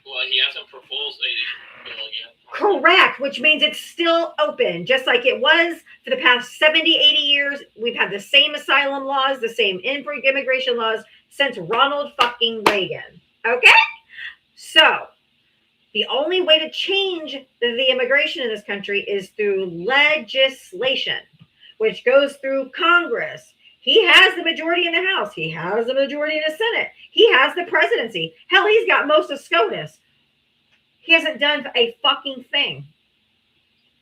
Well, he hasn't proposed a bill yet. Correct, which means it's still open, just like it was for the past 70, 80 years. We've had the same asylum laws, the same immigration laws since Ronald fucking Reagan. Okay? So the only way to change the immigration in this country is through legislation, which goes through Congress. He has the majority in the House. He has the majority in the Senate. He has the presidency. Hell, he's got most of SCOTUS. He hasn't done a fucking thing.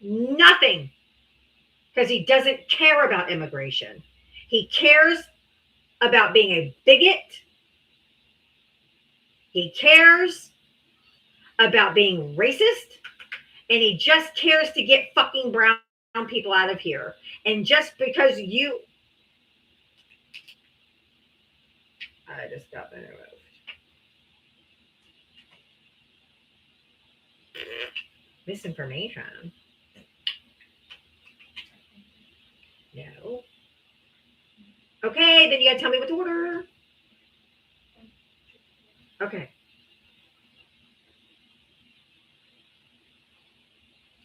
Nothing. Because he doesn't care about immigration. He cares about being a bigot. He cares about being racist. And he just cares to get fucking brown people out of here. And just because you... I just got that removed. Misinformation. No. Okay, then you gotta tell me what to order.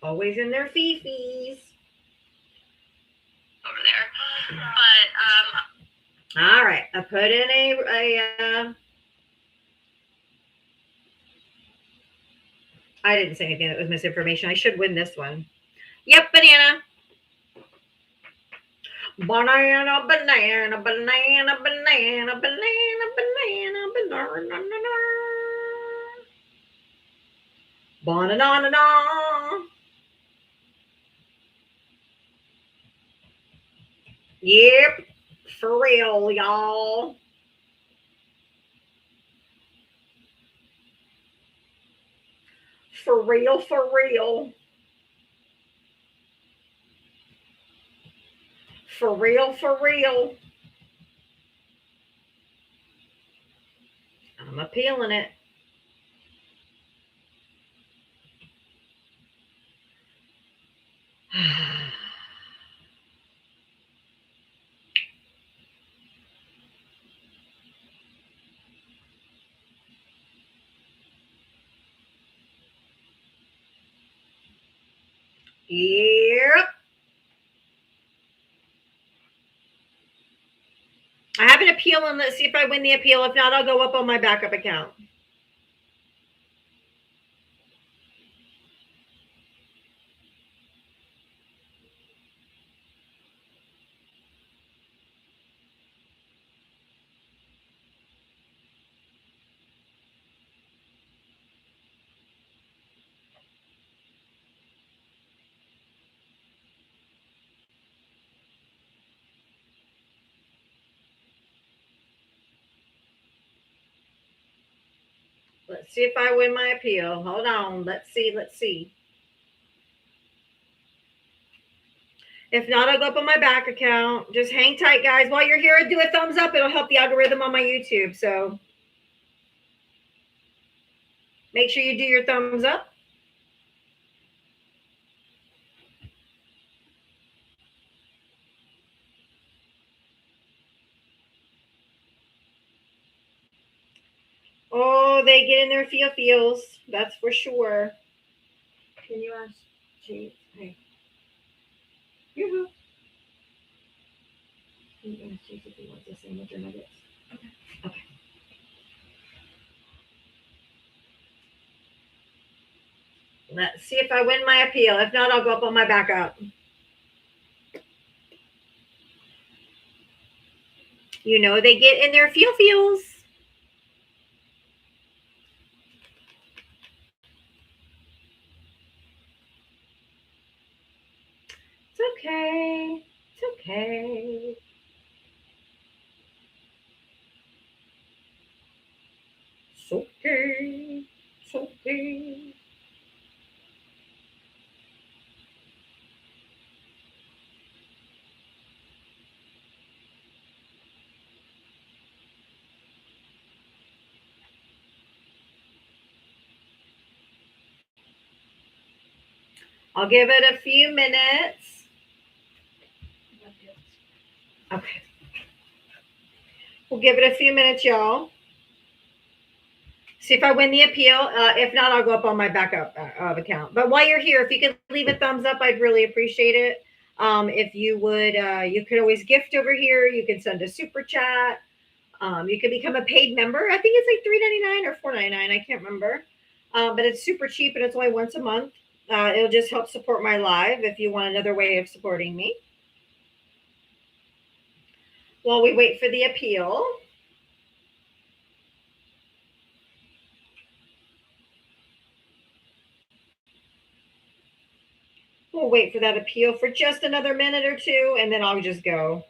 Always in their fifis. over there. But All right. I put in I didn't say anything that was misinformation. I should win this one. Yep, banana. Banana, banana, banana, banana, banana, banana, banana, banana, banana. Yep, for real, y'all. For real, for real. For real, for real. I'm appealing it. Yep. I have an appeal, and let's see if I win the appeal. If not, I'll go up on my backup account. Let's see if I win my appeal. Hold on. Let's see. Let's see. If not, I'll go up on my back account. Just hang tight, guys. While you're here, do a thumbs up. It'll help the algorithm on my YouTube. So make sure you do your thumbs up. Oh, they get in their feels. That's for sure. Can you ask Jake? Hey. Yoo-hoo. Can you ask Jake if he wants a sandwich or nuggets? Okay. Okay. Let's see if I win my appeal. If not, I'll go up on my backup. You know they get in their feels. It's okay. It's okay. It's okay. It's okay. I'll give it a few minutes. Okay. We'll give it a few minutes, y'all. See if I win the appeal. If not, I'll go up on my backup account. But while you're here, if you could leave a thumbs up, I'd really appreciate it. If you would, you could always gift over here. You can send a super chat. You can become a paid member. I think it's like $3.99 or $4.99. I can't remember. But it's super cheap and it's only once a month. It'll just help support my live if you want another way of supporting me. While we wait for the appeal. We'll wait for that appeal for just another minute or two, and then I'll just go.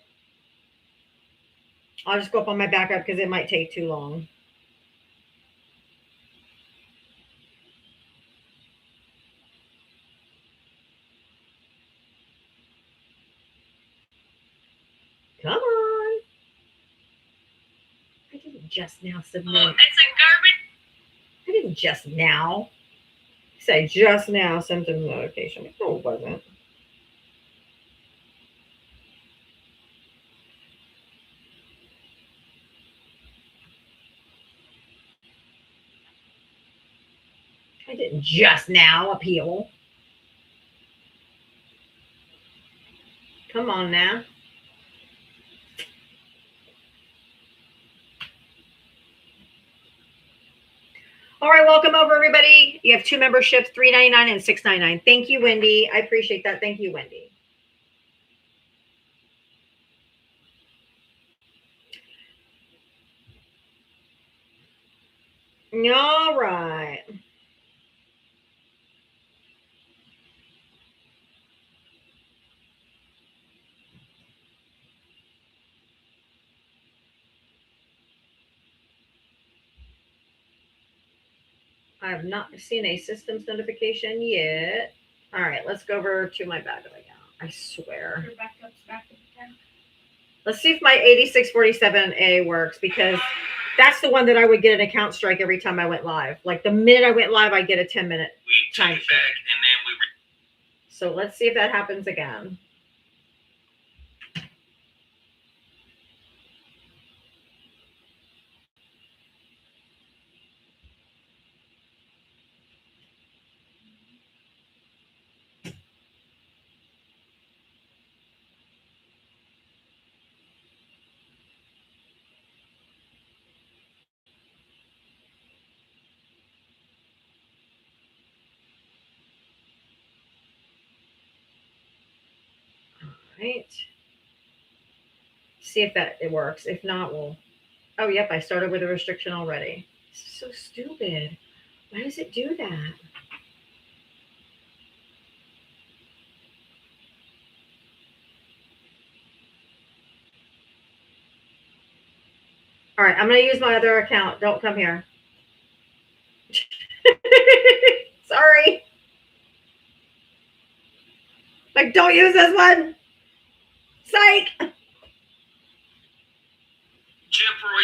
I'll just go up on my backup because it might take too long. Come on. I didn't just now submit. it's a garbage. I didn't just now. Say just now sent a notification. No, it wasn't. I didn't just now appeal. Come on now. All right, welcome over, everybody. You have 2 memberships, $3.99 and $6.99. Thank you, Wendy. I appreciate that. Thank you, Wendy. All right. I have not seen a systems notification yet. All right, let's go over to my backup account. I swear. Your backup's back again. Let's see if my 8647A works, because that's the one that I would get an account strike every time I went live. Like the minute I went live, I get a 10-minute We took time it strike. back, and then we So let's see if that happens again. Right. See if that it works. If not, we'll. Oh, yep. I started with a restriction already. This is so stupid. Why does it do that? All right. I'm going to use my other account. Don't come here. Sorry. Like, don't use this one. Psych. Jeffroy,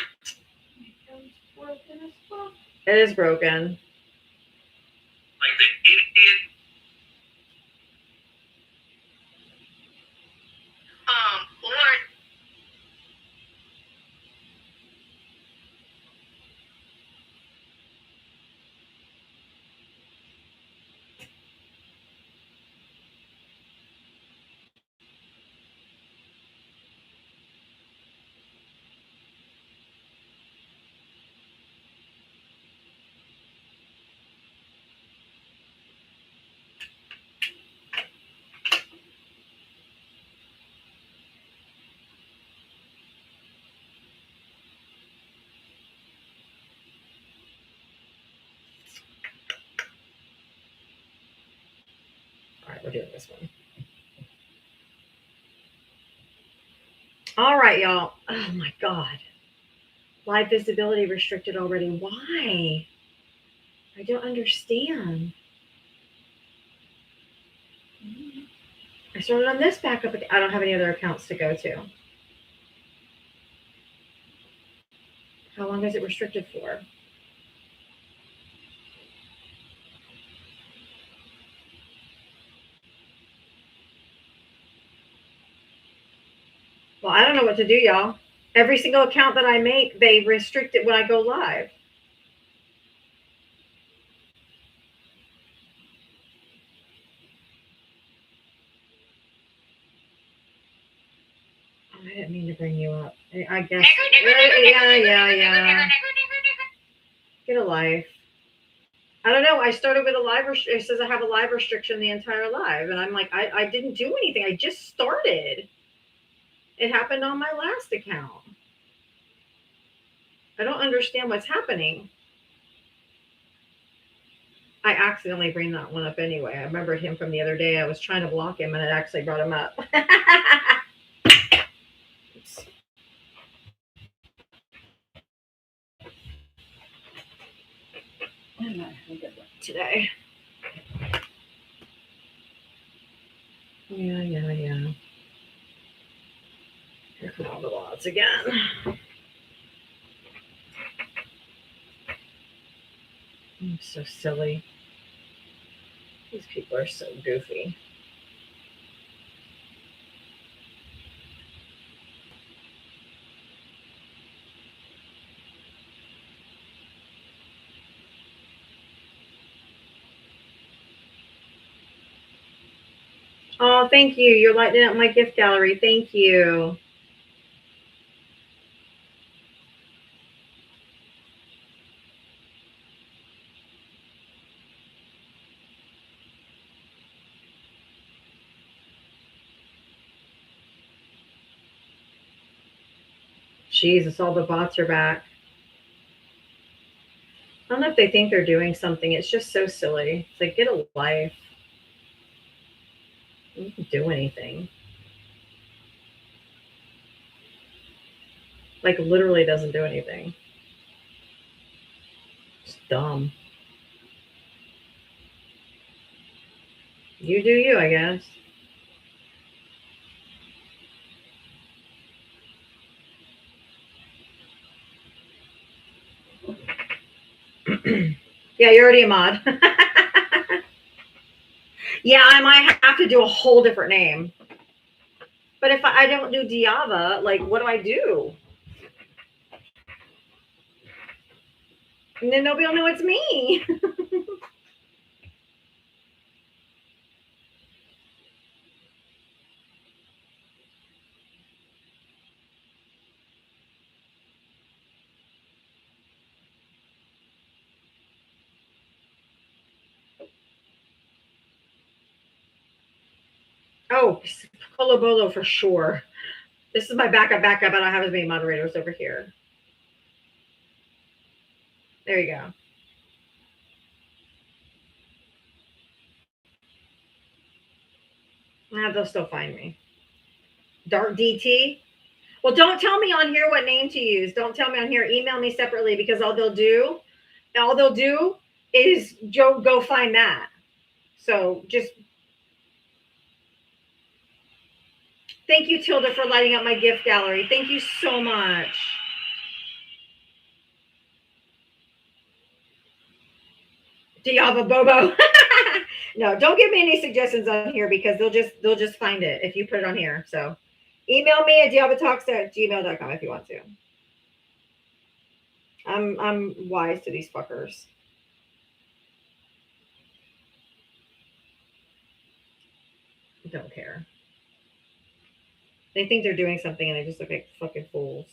It is broken. like the idiot. Lauren, All right, we're doing this one. All right, y'all. Oh my God. Live visibility restricted already. Why? I don't understand. I started on this backup. I don't have any other accounts to go to. How long is it restricted for? Well, I don't know what to do, y'all. Every single account that I make, they restrict it when I go live. Oh, I didn't mean to bring you up. I guess. Yeah. Get a life. I don't know. I started with a live. It says I have a live restriction the entire live, and I'm like, I didn't do anything. I just started. It happened on my last account. I don't understand what's happening. I accidentally bring that one up anyway. I remembered him from the other day. I was trying to block him, and it actually brought him up. Oops. Today. Yeah. Here come all the lots again. I'm so silly. These people are so goofy. Oh, thank you. You're lighting up my gift gallery. Thank you. Jesus, all the bots are back. I don't know if they think they're doing something. It's just so silly. It's like, get a life. You don't do anything. Like, literally doesn't do anything. It's dumb. You do you, I guess. Yeah, you're already a mod. Yeah, I might have to do a whole different name. But if I don't do Diava, like, what do I do? And then nobody will know it's me. Oh, Colobolo for sure. This is my backup. I don't have as many moderators over here. There you go. They'll still find me. Dark DT. Well, don't tell me on here what name to use. Don't tell me on here. Email me separately because all they'll do is go find that. So just thank you, Tilda, for lighting up my gift gallery. Thank you so much. Diava Bobo. No, don't give me any suggestions on here because they'll just find it if you put it on here. So email me at diavatalks@gmail.com if you want to. I'm wise to these fuckers. Don't care. They think they're doing something and they just look like fucking fools.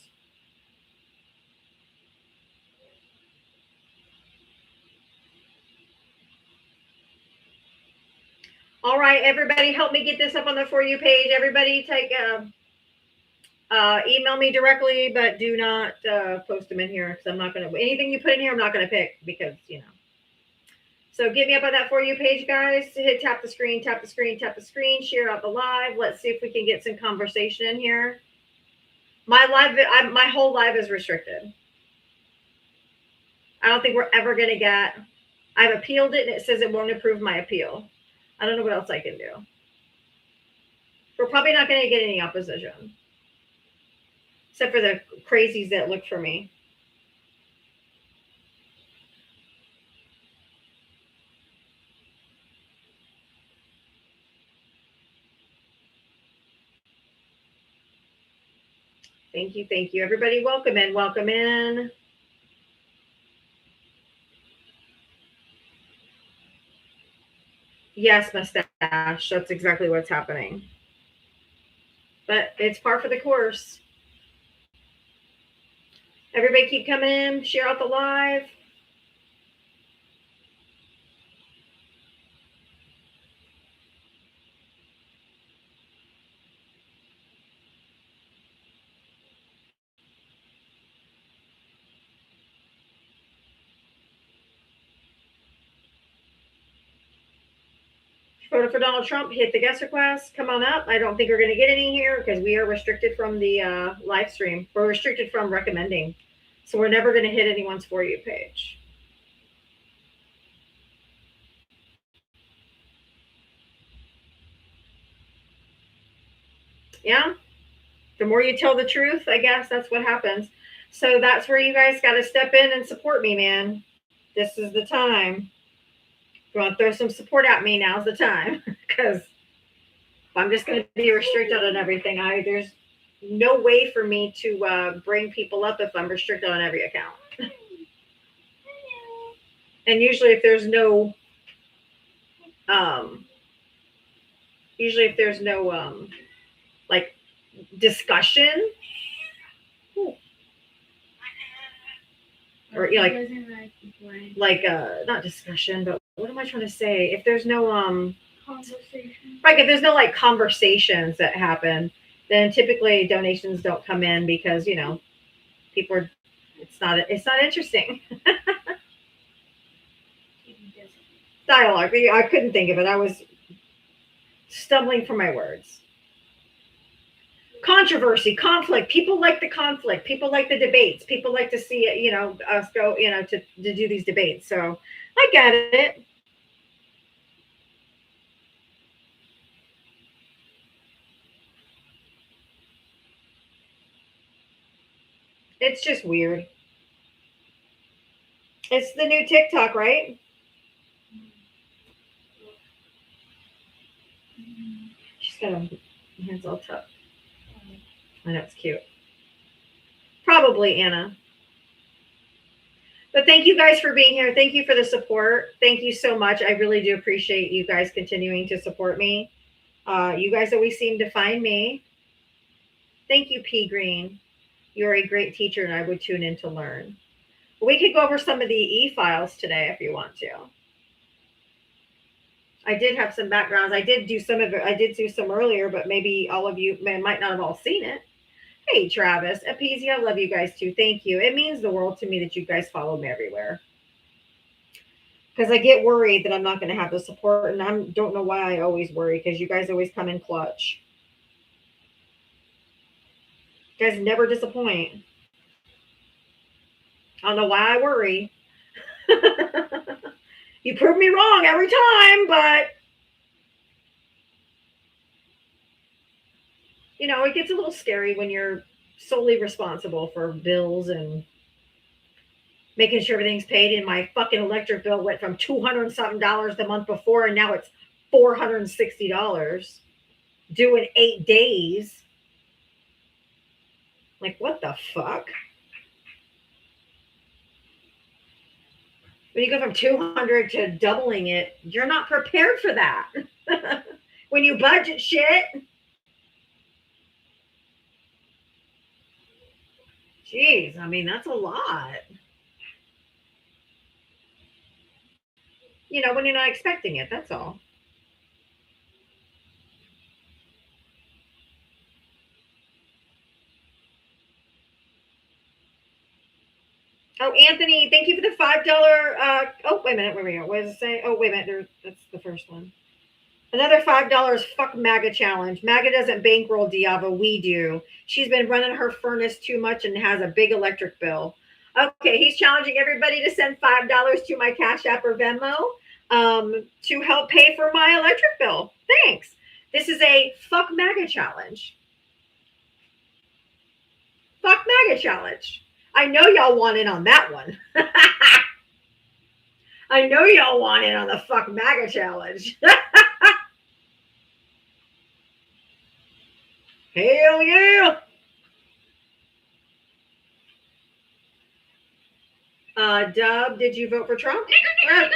All right, everybody, help me get this up on the For You page. Everybody take email me directly, but do not post them in here because I'm not going to, anything you put in here, I'm not going to pick because, you know. So get me up on that For You page, guys. Tap the screen, share out the live. Let's see if we can get some conversation in here. My whole live is restricted. I don't think we're ever going to get, I've appealed it and it says it won't approve my appeal. I don't know what else I can do. We're probably not going to get any opposition. Except for the crazies that look for me. Thank you, thank you. Everybody, welcome in, welcome in. Yes, mustache. That's exactly what's happening. But it's par for the course. Everybody keep coming in. Share out the live. Voted for Donald Trump, hit the guest request. Come on up. I don't think we're going to get any here because we are restricted from the live stream. We're restricted from recommending. So we're never going to hit anyone's For You page. Yeah. The more you tell the truth, I guess that's what happens. So that's where you guys got to step in and support me, man. This is the time. If you want to throw some support at me, now's the time. Because I'm just going to be restricted on everything. There's no way for me to bring people up if I'm restricted on every account. And usually if there's no Usually if there's no like discussion or you know, like not discussion, but what am I trying to say? If there's no Conversation. like if there's no like conversations that happen, then typically donations don't come in because, you know, people are it's not interesting. Dialogue. I couldn't think of it. I was stumbling for my words. Controversy, conflict. People like the conflict. People like the debates. People like to see it, you know, us go, you know, to do these debates. So I get it. It's just weird. It's the new TikTok, right? She's got her hands all tucked. I know, it's cute. Probably, Anna. But thank you guys for being here. Thank you for the support. Thank you so much. I really do appreciate you guys continuing to support me. You guys always seem to find me. Thank you, P. Green. You're a great teacher, and I would tune in to learn. We could go over some of the e-files today if you want to. I did have some backgrounds. I did do some of it. I did do some earlier, but maybe all of you might not have all seen it. Hey, Travis, Apizia, I love you guys too. Thank you. It means the world to me that you guys follow me everywhere. Because I get worried that I'm not going to have the support, and I don't know why I always worry, because you guys always come in clutch. You guys never disappoint. I don't know why I worry. You prove me wrong every time, but you know, it gets a little scary when you're solely responsible for bills and making sure everything's paid. And my fucking electric bill went from $200 something the month before, and now it's $460 due in 8 days. Like, what the fuck? When you go from 200 to doubling it, you're not prepared for that. When you budget shit. Jeez, I mean, that's a lot. You know, when you're not expecting it, that's all. Oh, Anthony, thank you for the $5. Oh, wait a minute. Where we go? What does it say? Oh, wait a minute. That's the first one. Another $5. Fuck MAGA challenge. MAGA doesn't bankroll Diava. We do. She's been running her furnace too much and has a big electric bill. Okay, he's challenging everybody to send $5 to my Cash App or Venmo to help pay for my electric bill. Thanks. This is a fuck MAGA challenge. Fuck MAGA challenge. I know y'all want in on that one. I know y'all want in on the fuck MAGA challenge. Hell yeah. Dub, did you vote for Trump? Okay.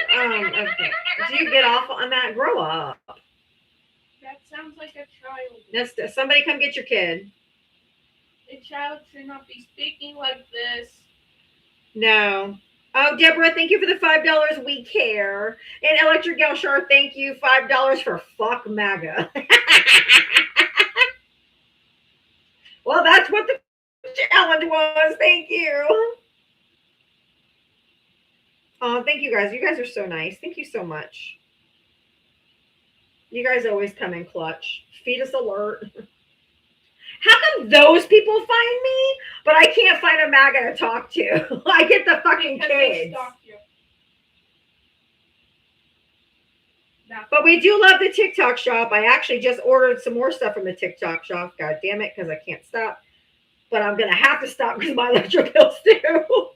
Do you get off on that? Grow up. That sounds like a child. That's somebody come get your kid. A child should not be speaking like this. No. Oh, Deborah, thank you for the $5. We care. And Electric Gelshar, thank you. $5 for fuck MAGA. Well, that's what the challenge was. Thank you. Oh, thank you guys. You guys are so nice. Thank you so much. You guys always come in clutch. Fetus alert. How come those people find me, but I can't find a MAGA to talk to? I get the fucking Because they kids. stalk you. But we do love the TikTok shop. I actually just ordered some more stuff from the TikTok shop. God damn it, because I can't stop. But I'm going to have to stop because my electric bill's due.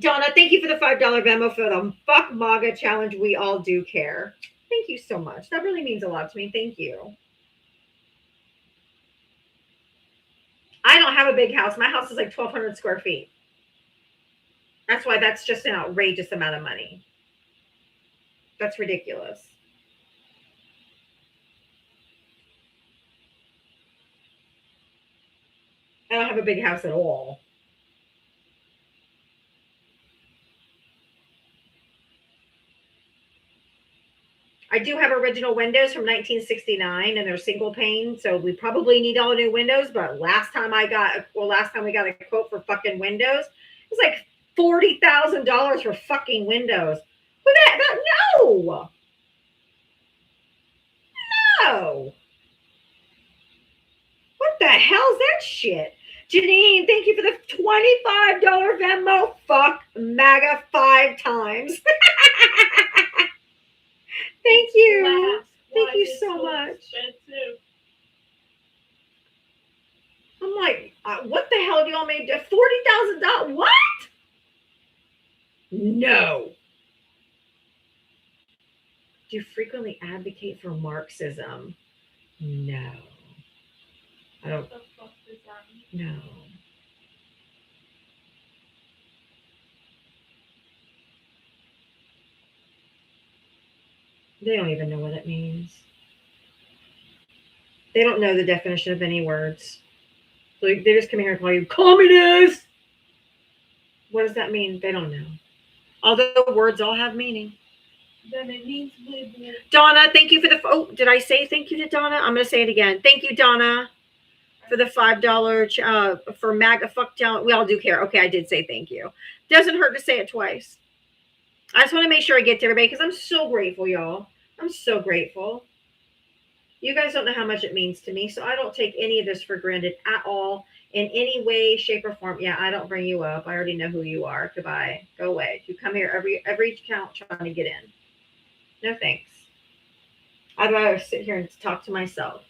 Donna, thank you for the $5 Venmo for the fuck MAGA challenge. We all do care. Thank you so much. That really means a lot to me. Thank you. I don't have a big house. My house is like 1,200 square feet. That's why that's just an outrageous amount of money. That's ridiculous. I don't have a big house at all. I do have original windows from 1969 and they're single pane. So we probably need all new windows. But last time we got a quote for fucking windows, it was like $40,000 for fucking windows. No. No. What the hell's that shit? Janine, thank you for the $25 Venmo. Fuck MAGA 5 times. Thank you. Thank you so much. Expensive. I'm like, what the hell do you want me to do? $40,000? What? No. Do you frequently advocate for Marxism? No. I don't. What the fuck does that mean? No. They don't even know what it means. They don't know the definition of any words. So they just come here and call you communist. What does that mean? They don't know. Although words all have meaning. Then it means liberal. Donna, thank you for the. Oh, did I say thank you to Donna? I'm going to say it again. Thank you, Donna, for the $5 for MAGA fuck down. We all do care. Okay, I did say thank you. Doesn't hurt to say it twice. I just want to make sure I get to everybody because I'm so grateful, y'all. I'm so grateful. You guys don't know how much it means to me, so I don't take any of this for granted at all in any way, shape, or form. Yeah, I don't bring you up. I already know who you are. Goodbye. Go away. You come here every count trying to get in. No thanks. I'd rather sit here and talk to myself.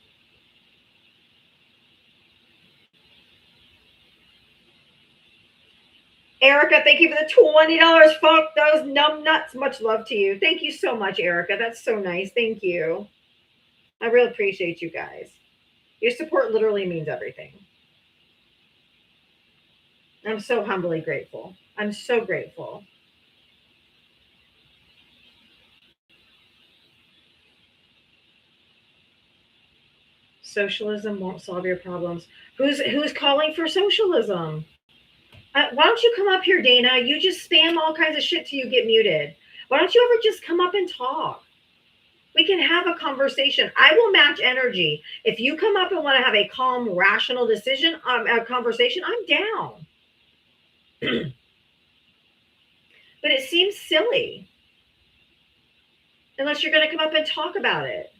Erica, thank you for the $20. Fuck those numb nuts. Much love to you. Thank you so much, Erica. That's so nice. Thank you. I really appreciate you guys. Your support literally means everything. I'm so humbly grateful. I'm so grateful. Socialism won't solve your problems. Who's calling for socialism? Why don't you come up here, Dana? You just spam all kinds of shit till you get muted. Why don't you ever just come up and talk? We can have a conversation. I will match energy. If you come up and want to have a calm, rational decision, a conversation, I'm down. But it seems silly. Unless you're going to come up and talk about it.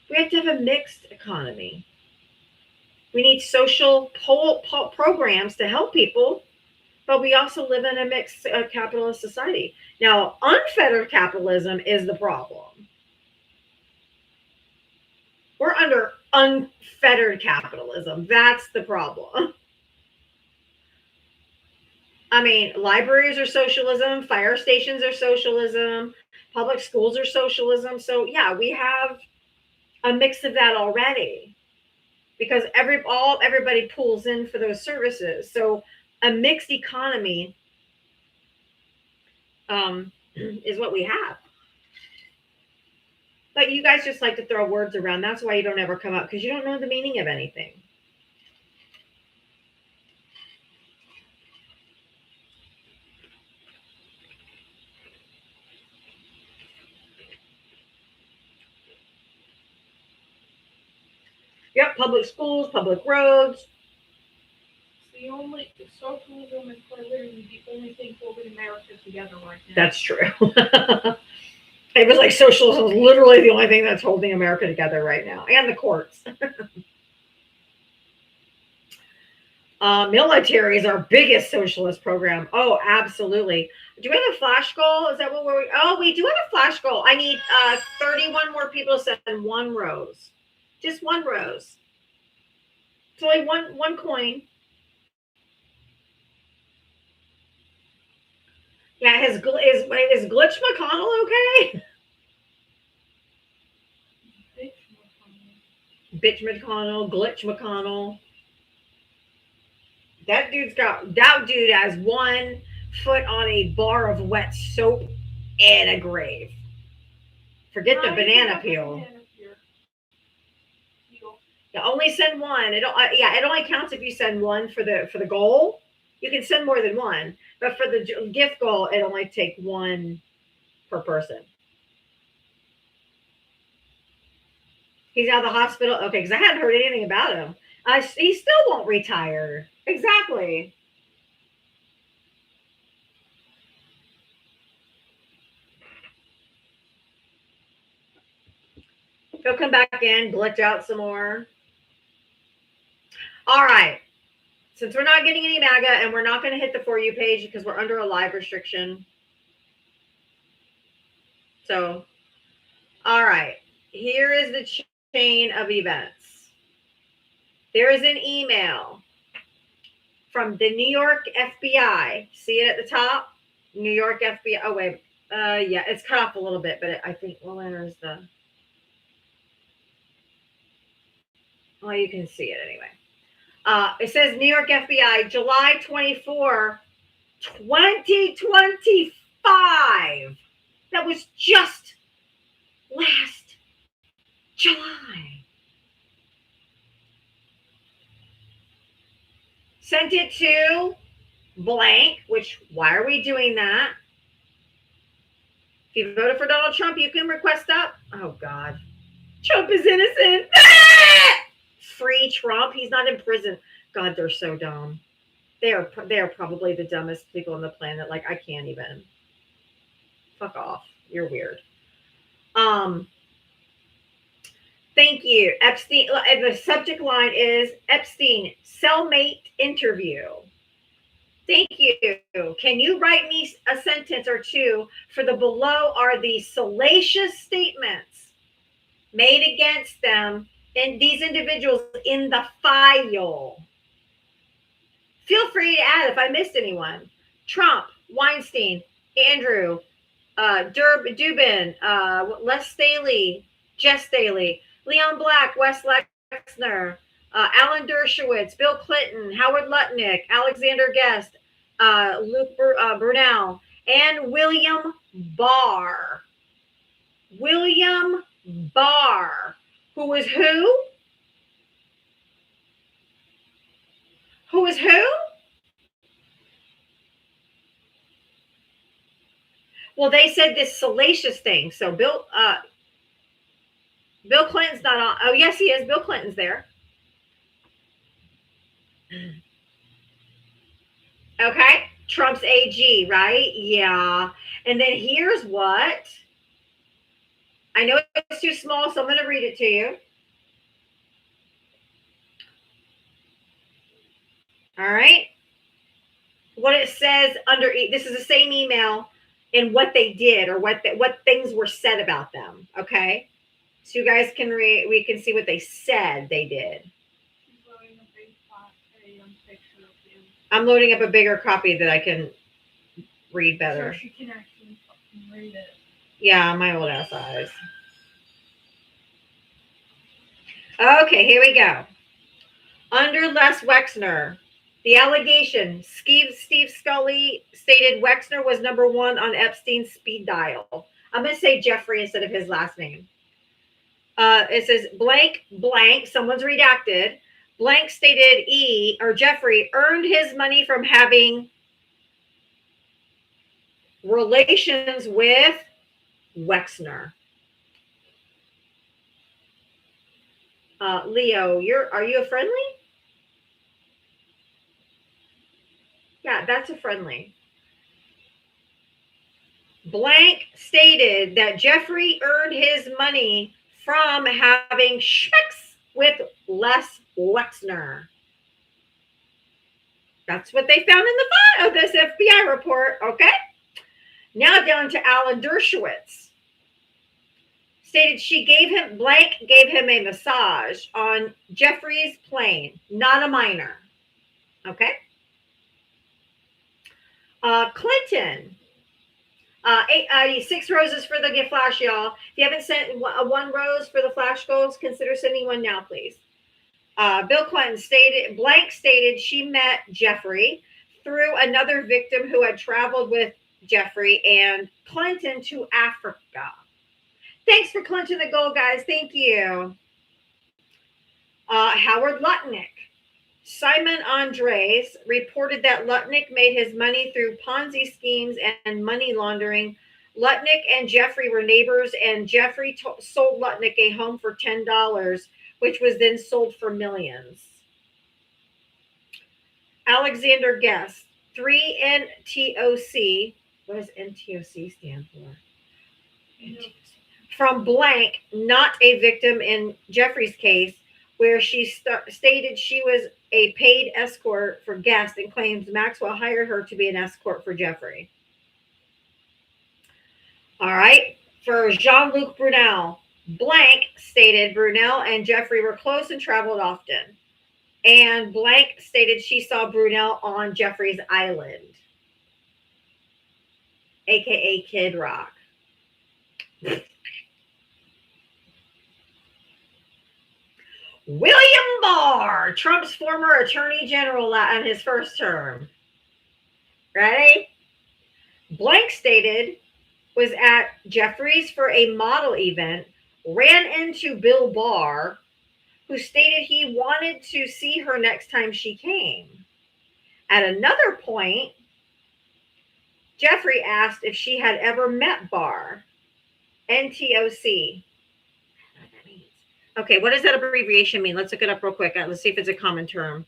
We have to have a mixed economy. We need social programs to help people, but we also live in a mixed capitalist society. Now, unfettered capitalism is the problem. We're under unfettered capitalism. That's the problem. I mean, libraries are socialism, fire stations are socialism, public schools are socialism. So yeah, we have a mix of that already because everybody pulls in for those services. So a mixed economy is what we have. But you guys just like to throw words around. That's why you don't ever come up, because you don't know the meaning of anything. Yep, public schools, public roads. Socialism is literally the only thing holding America together right now. That's true. It was like socialism is literally the only thing that's holding America together right now, and the courts. Military is our biggest socialist program. Oh, absolutely. Do we have a flash goal? Is that what we're? Oh, we do have a flash goal. I need 31 more people to send one rose. Just one rose. It's only one coin. Yeah, is Glitch McConnell okay? Bitch McConnell, Glitch McConnell. That dude has one foot on a bar of wet soap and a grave. Forget the banana peel. Yeah, only send one. It only counts if you send one for the goal. You can send more than one, but for the gift goal, it only take one per person. He's out of the hospital. Okay, because I hadn't heard anything about him. He still won't retire. Exactly. He'll come back in, glitch out some more. All right. Since we're not getting any MAGA and we're not going to hit the For You page because we're under a live restriction. So, all right. Here is the chain of events. There is an email from the New York FBI. See it at the top? New York FBI. Oh, wait. Yeah, it's cut off a little bit, but I think, well, there's the. Well, you can see it anyway. It says New York FBI, July 24, 2025. That was just last July. Sent it to blank, which, why are we doing that? If you voted for Donald Trump, you can request up. Oh, God. Trump is innocent. Free Trump. He's not in prison. God, they're so dumb. They are probably the dumbest people on the planet. Like, I can't even. Fuck off. You're weird. Thank you. Epstein. The subject line is Epstein cellmate interview. Thank you. Can you write me a sentence or two for the below are the salacious statements made against them and these individuals in the file? Feel free to add if I missed anyone. Trump, Weinstein, Andrew, Dubin, Les Staley, Jess Staley, Leon Black, Wes Lexner, Alan Dershowitz, Bill Clinton, Howard Lutnick, Alexander Guest, Luke Brunel, and William Barr. William Barr, who was who? Who was who? Well, they said this salacious thing. So Bill Clinton's not on. Oh, yes, he is. Bill Clinton's there. Okay. Trump's AG, right? Yeah. And then here's what. I know it's too small, so I'm going to read it to you. All right. What it says under, this is the same email in what they did or what things were said about them. Okay. So you guys can read, we can see what they said they did. I'm loading up a bigger copy that I can read better. So she can actually read it. Yeah, my old ass eyes. Okay, here we go. Under Les Wexner, the allegation, Steve Scully stated Wexner was number one on Epstein's speed dial. I'm going to say Jeffrey instead of his last name. It says blank, someone's redacted. Blank stated Jeffrey earned his money from having relations with Wexner. Leo, are you a friendly? Yeah, that's a friendly. Blank stated that Jeffrey earned his money from having sex with Les Wexner. That's what they found in the file of this FBI report. Okay. Now down to Alan Dershowitz. Stated she gave him a massage on Jeffrey's plane, not a minor. Okay. Clinton. 6 roses for the gift flash, y'all. If you haven't sent one rose for the flash goals, consider sending one now, please. Bill Clinton stated she met Jeffrey through another victim who had traveled with Jeffrey and Clinton to Africa. Thanks for Clinton the gold, guys. Thank you. Howard Lutnick. Simon Andres reported that Lutnick made his money through Ponzi schemes and money laundering. Lutnick and Jeffrey were neighbors, and Jeffrey sold Lutnick a home for $10, which was then sold for millions. Alexander Guest, 3NTOC. What does NTOC stand for? From blank, not a victim in Jeffrey's case, where she stated she was a paid escort for Guest and claims Maxwell hired her to be an escort for Jeffrey. All right. For Jean-Luc Brunel, blank stated Brunel and Jeffrey were close and traveled often. And blank stated she saw Brunel on Jeffrey's island, aka Kid Rock. William Barr, Trump's former attorney general on his first term. Ready? Blank stated was at Jeffrey's for a model event, ran into Bill Barr, who stated he wanted to see her next time she came. At another point, Jeffrey asked if she had ever met Barr. NTOC. Okay, what does that abbreviation mean? Let's look it up real quick. Let's see if it's a common term.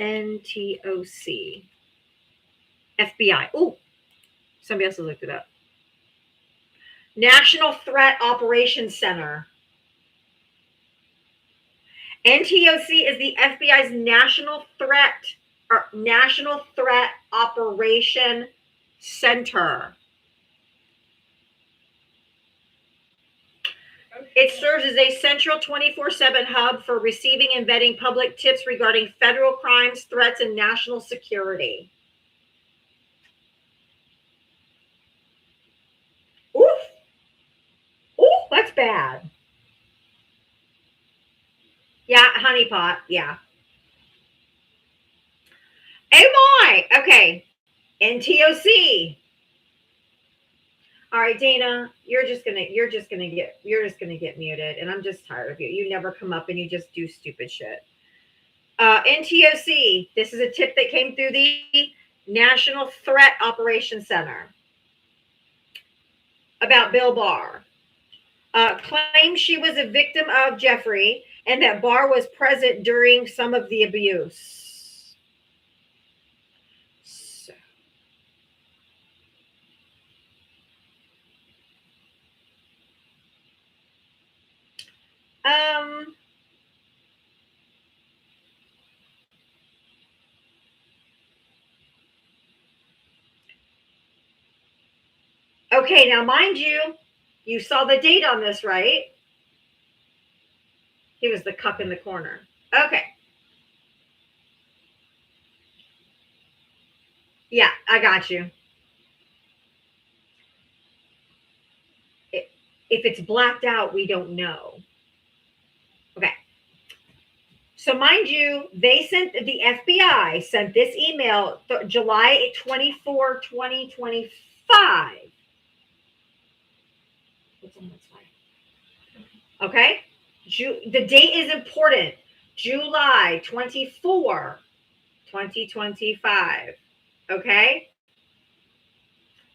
NTOC. FBI. Oh, somebody else has looked it up. National Threat Operations Center. NTOC is the FBI's National Threat Operation Center. It serves as a central 24/7 hub for receiving and vetting public tips regarding federal crimes, threats, and national security. Oof. Ooh, that's bad. Yeah, honeypot. Yeah. Oh my. Okay. NTOC. All right, Dana, you're just gonna get muted, and I'm just tired of you. You never come up and you just do stupid shit. NTOC. This is a tip that came through the National Threat Operations Center about Bill Barr. Claims she was a victim of Jeffrey and that Barr was present during some of the abuse. Okay, now mind you, you saw the date on this, right? He was the cuck in the corner. Okay. Yeah, I got you. If it's blacked out, we don't know. Okay. So mind you, the FBI sent this email July 24, 2025. Okay. The date is important. July 24, 2025. Okay.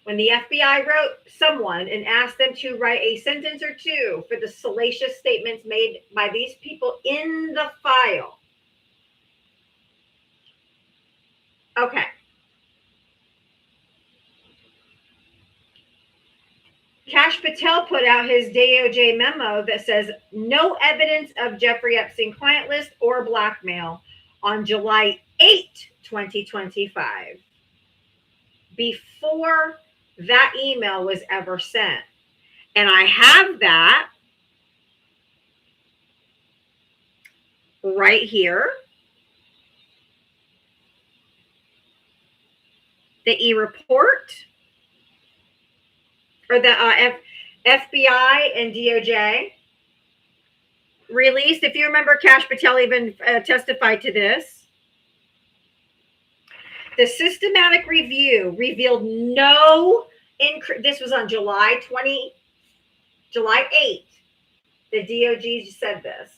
When the FBI wrote someone and asked them to write a sentence or two for the salacious statements made by these people in the file. Okay. Kash Patel put out his DOJ memo that says no evidence of Jeffrey Epstein client list or blackmail on July 8, 2025. Before that email was ever sent. And I have that right here. The e-report. Or the FBI and DOJ released. If you remember, Kash Patel even testified to this. The systematic review revealed no this was on July 8th. The DOJ said this.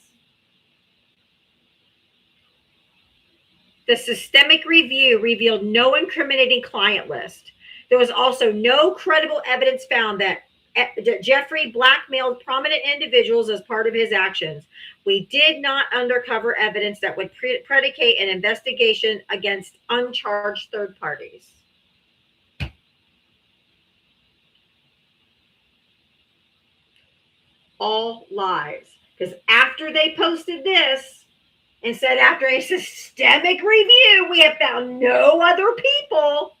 The systemic review revealed no incriminating client list. There was also no credible evidence found that Jeffrey blackmailed prominent individuals as part of his actions. We did not uncover evidence that would predicate an investigation against uncharged third parties. All lies. Because after they posted this and said, after a systemic review, we have found no other people.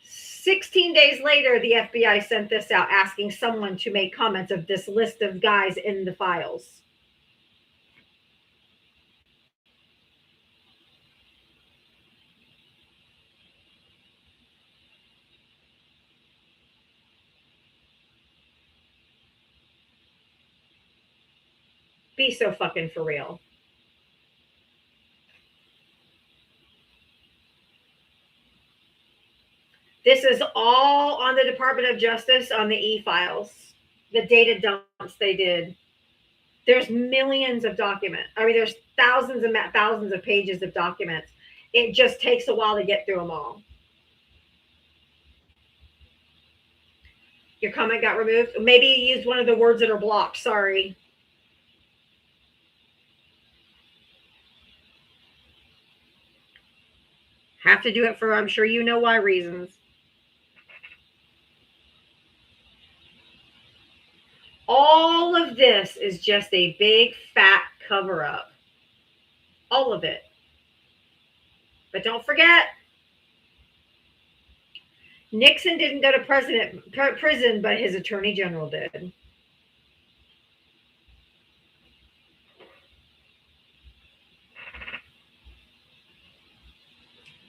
"16 days later, the FBI sent this out asking someone to make comments of this list of guys in the files. Be so fucking for real. This is all on the Department of Justice on the e-files, the data dumps they did. There's millions of documents. I mean, there's thousands of pages of documents. It just takes a while to get through them all. Your comment got removed. Maybe you used one of the words that are blocked. Sorry. Have to do it for, I'm sure you know why, reasons. All of this is just a big fat cover up. All of it. But don't forget, Nixon didn't go to prison, but his attorney general did.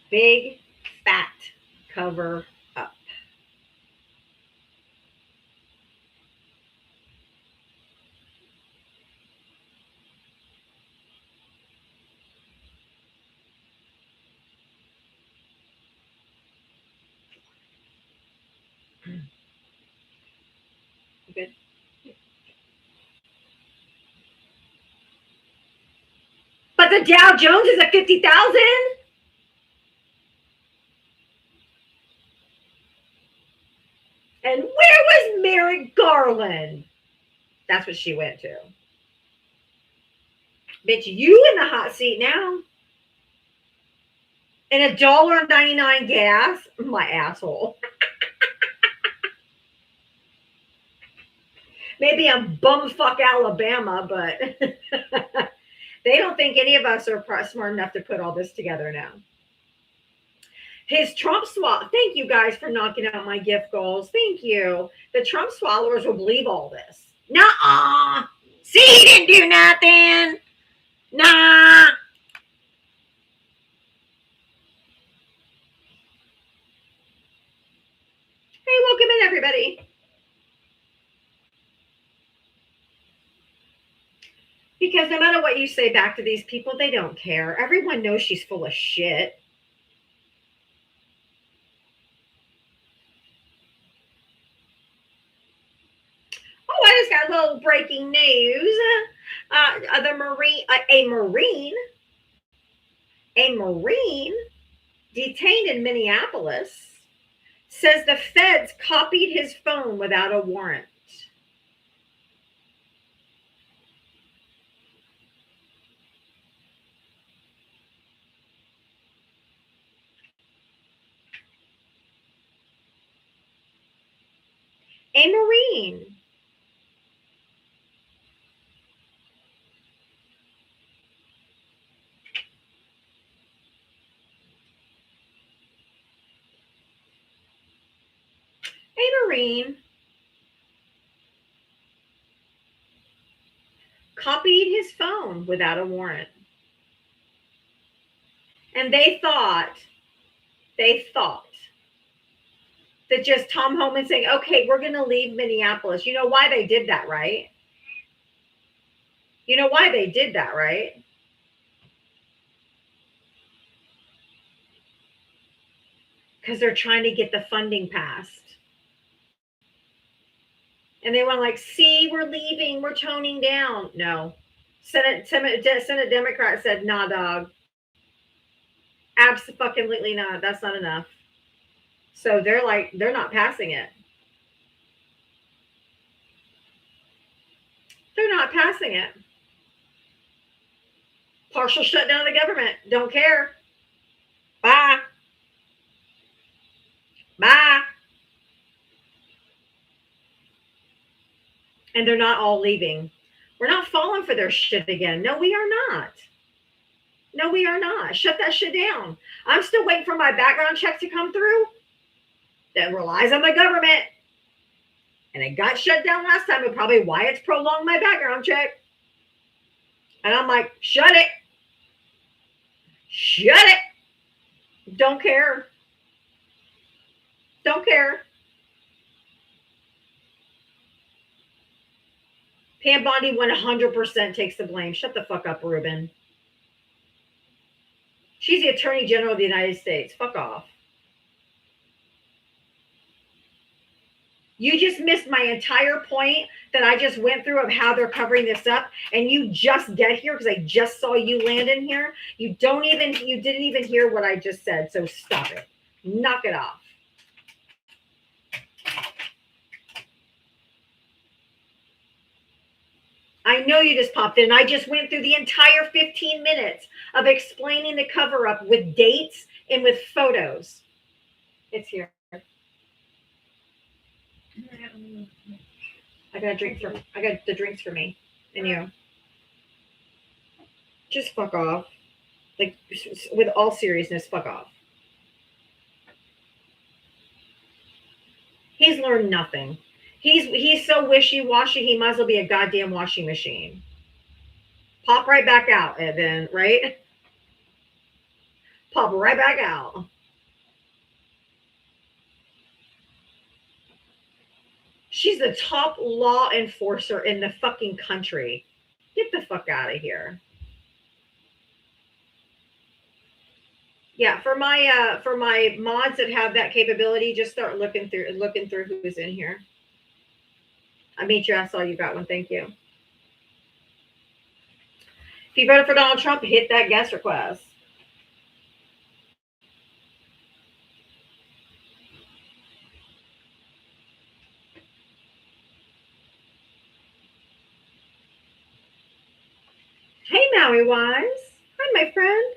Big fat cover up. Good. But the Dow Jones is at 50,000. And where was Merrick Garland? That's what she went to. Bitch, you in the hot seat now. And $1.99 gas? My asshole. Maybe I'm bumfuck Alabama, but they don't think any of us are smart enough to put all this together now. His Trump swallow. Thank you guys for knocking out my gift goals. Thank you. The Trump swallowers will believe all this. Nuh-uh. See, he didn't do nothing. Nah. Hey, welcome in, everybody. Because no matter what you say back to these people, they don't care. Everyone knows she's full of shit. Oh, I just got a little breaking news. A Marine detained in Minneapolis says the feds copied his phone without a warrant. A Marine. A Marine copied his phone without a warrant. And they thought that just Tom Homan saying, okay, we're going to leave Minneapolis. You know why they did that, right? You know why they did that, right? Because they're trying to get the funding passed. And they want to like, see, we're leaving, we're toning down. No. Senate Democrat said, nah, dog. Absolutely not. That's not enough. So they're like, they're not passing it. They're not passing it. Partial shutdown of the government. Don't care. Bye. Bye. And they're not all leaving. We're not falling for their shit again. No, we are not. No, we are not. Shut that shit down. I'm still waiting for my background check to come through. That relies on the government. And it got shut down last time, and probably why it's prolonged my background check. And I'm like, shut it. Shut it. Don't care. Don't care. Pam Bondi 100% takes the blame. Shut the fuck up, Ruben. She's the Attorney General of the United States. Fuck off. You just missed my entire point that I just went through of how they're covering this up, and you just get here because I just saw you land in here. You didn't even hear what I just said, so stop it. Knock it off. I know you just popped in. I just went through the entire 15 minutes of explaining the cover up with dates and with photos. It's here. I got the drinks for me and you. Just fuck off. Like, with all seriousness, fuck off. He's learned nothing. He's so wishy-washy, he might as well be a goddamn washing machine. Pop right back out, then, right? Pop right back out. She's the top law enforcer in the fucking country. Get the fuck out of here. Yeah, for my mods that have that capability, just start looking through who's in here. I meet you. I saw you got one. Thank you. If you voted for Donald Trump, hit that guest request. Hey, Maui Wise. Hi, my friend.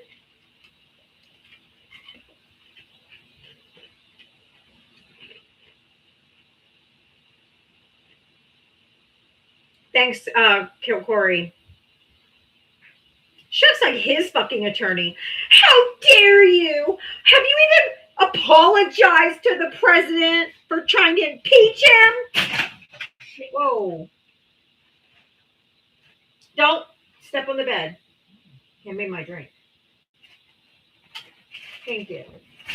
Thanks, Corey. Shucks, like his fucking attorney. How dare you? Have you even apologized to the president for trying to impeach him? Whoa. Don't step on the bed. Hand me my drink. Thank you.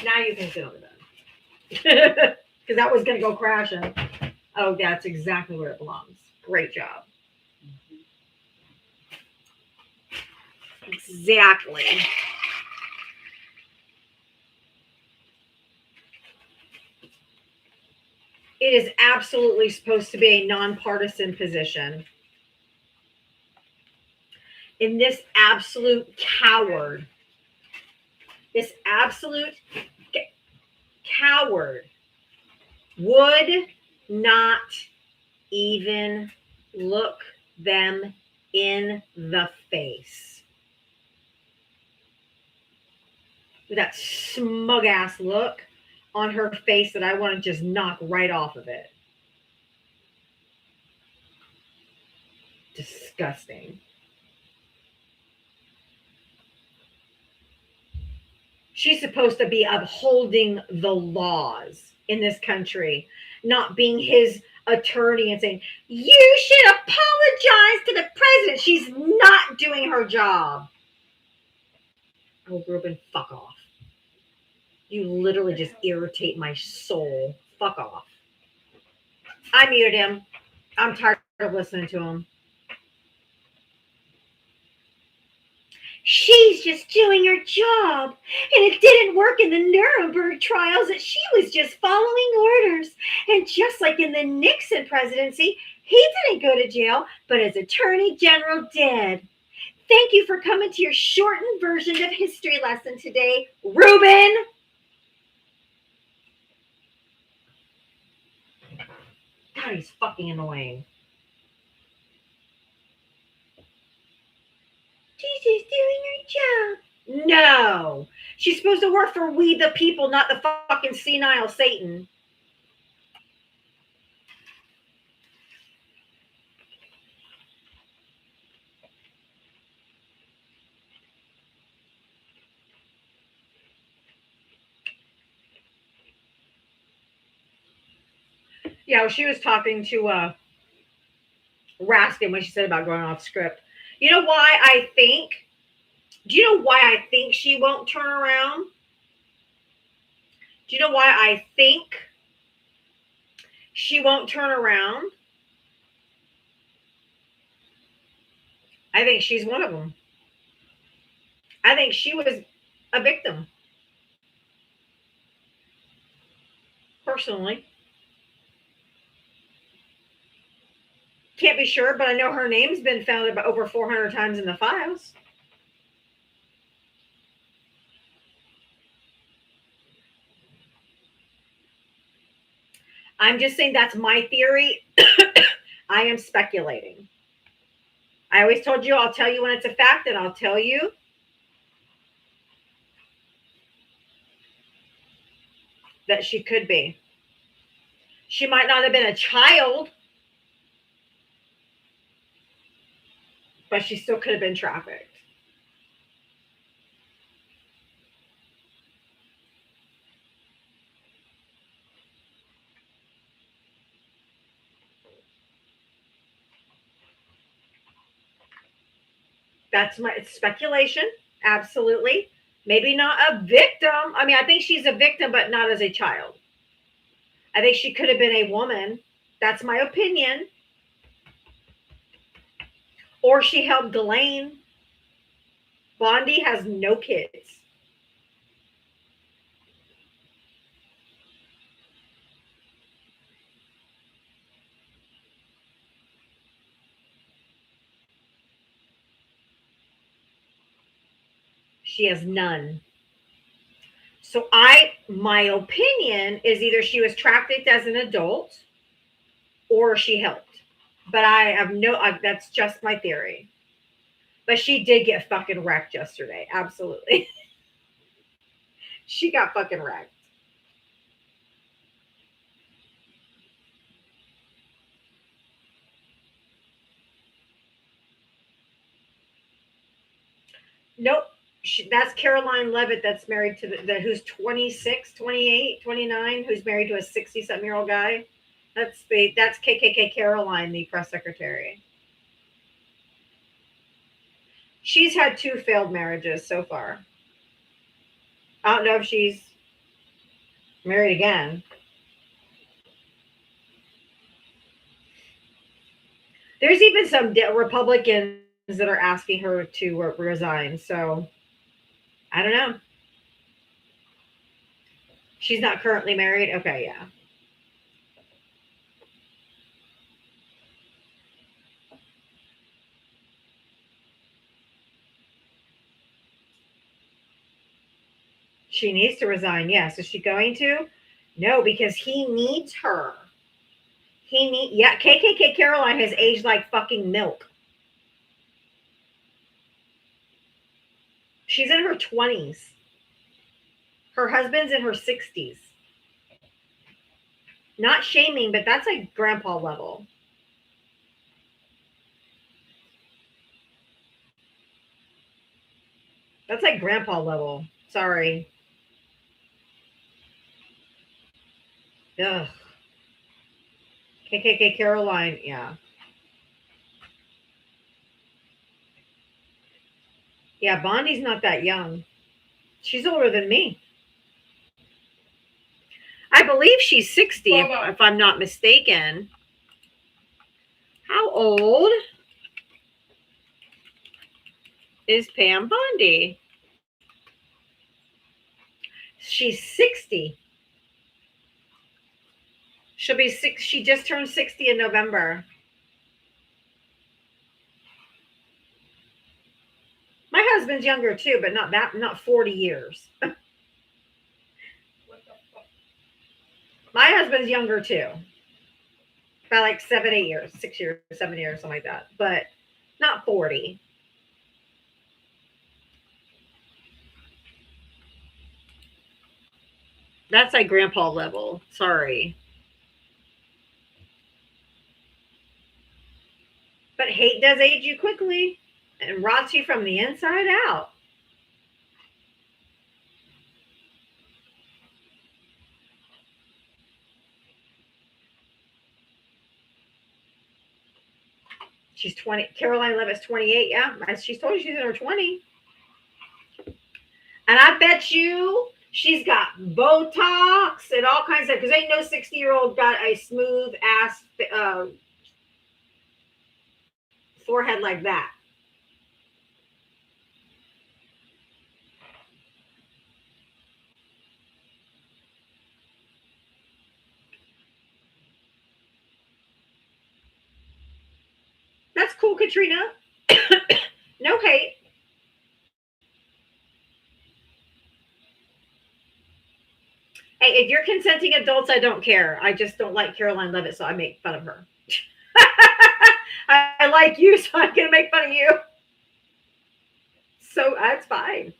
Now you can sit on the bed. Because that was going to go crashing. Oh, that's exactly where it belongs. Great job. Exactly. It is absolutely supposed to be a nonpartisan position. And this absolute coward, would not even look them in the face. With that smug ass look on her face that I want to just knock right off of it. Disgusting. She's supposed to be upholding the laws in this country, not being his attorney and saying, you should apologize to the president. She's not doing her job. Oh, Ruben, fuck off. You literally just irritate my soul. Fuck off. I muted him. I'm tired of listening to him. She's just doing her job, and it didn't work in the Nuremberg trials that she was just following orders. And just like in the Nixon presidency, he didn't go to jail, but his attorney general did. Thank you for coming to your shortened version of history lesson today, Ruben. God, he's fucking annoying. She's just doing her job. No. She's supposed to work for we the people, not the fucking senile Satan. Yeah, well, she was talking to Raskin when she said about going off script. You know why I think? Do you know why I think she won't turn around? Do you know why I think she won't turn around? I think she's one of them. I think she was a victim. Personally. Can't be sure, but I know her name's been found about over 400 times in the files. I'm just saying that's my theory. I am speculating. I always told you I'll tell you when it's a fact, and I'll tell you that she could be. She might not have been a child, but she still could have been trafficked. That's my speculation. Absolutely. Maybe not a victim. I mean, I think she's a victim, but not as a child. I think she could have been a woman. That's my opinion. Or she helped Ghislaine. Bondi has no kids. She has none. So my opinion is either she was trafficked as an adult or she helped. But I have that's just my theory. But she did get fucking wrecked yesterday. Absolutely. She got fucking wrecked. Nope. That's Caroline Levitt that's married to the who's 26, 28, 29, who's married to a 60-something-year-old guy. That's KKK Caroline, the press secretary. She's had 2 failed marriages so far. I don't know if she's married again. There's even some Republicans that are asking her to resign. So I don't know. She's not currently married. Okay, yeah. She needs to resign. Yes. Is she going to? No, because he needs her. KKK Caroline has aged like fucking milk. She's in her 20s. Her husband's in her 60s. Not shaming, but that's like grandpa level. That's like grandpa level. Sorry. Ugh. KKK Caroline, yeah. Yeah, Bondi's not that young. She's older than me. I believe she's 60, if I'm not mistaken. How old? is Pam Bondi. She's 60. She'll be six. She just turned 60 in November. My husband's younger too, but not 40 years. What the fuck? My husband's younger too. By like 7, 8 years, 6 years, 7 years, something like that. But not 40. That's like grandpa level. Sorry. But hate does age you quickly and rots you from the inside out. She's 20. Caroline Levitt's 28. Yeah, she's told you she's in her 20. And I bet you she's got Botox and all kinds of, because ain't no 60-year-old got a smooth ass forehead like that. That's cool, Katrina. No hate. Hey, if you're consenting adults, I don't care. I just don't like Caroline Levitt, so I make fun of her. I like you, so I'm going to make fun of you. So that's fine.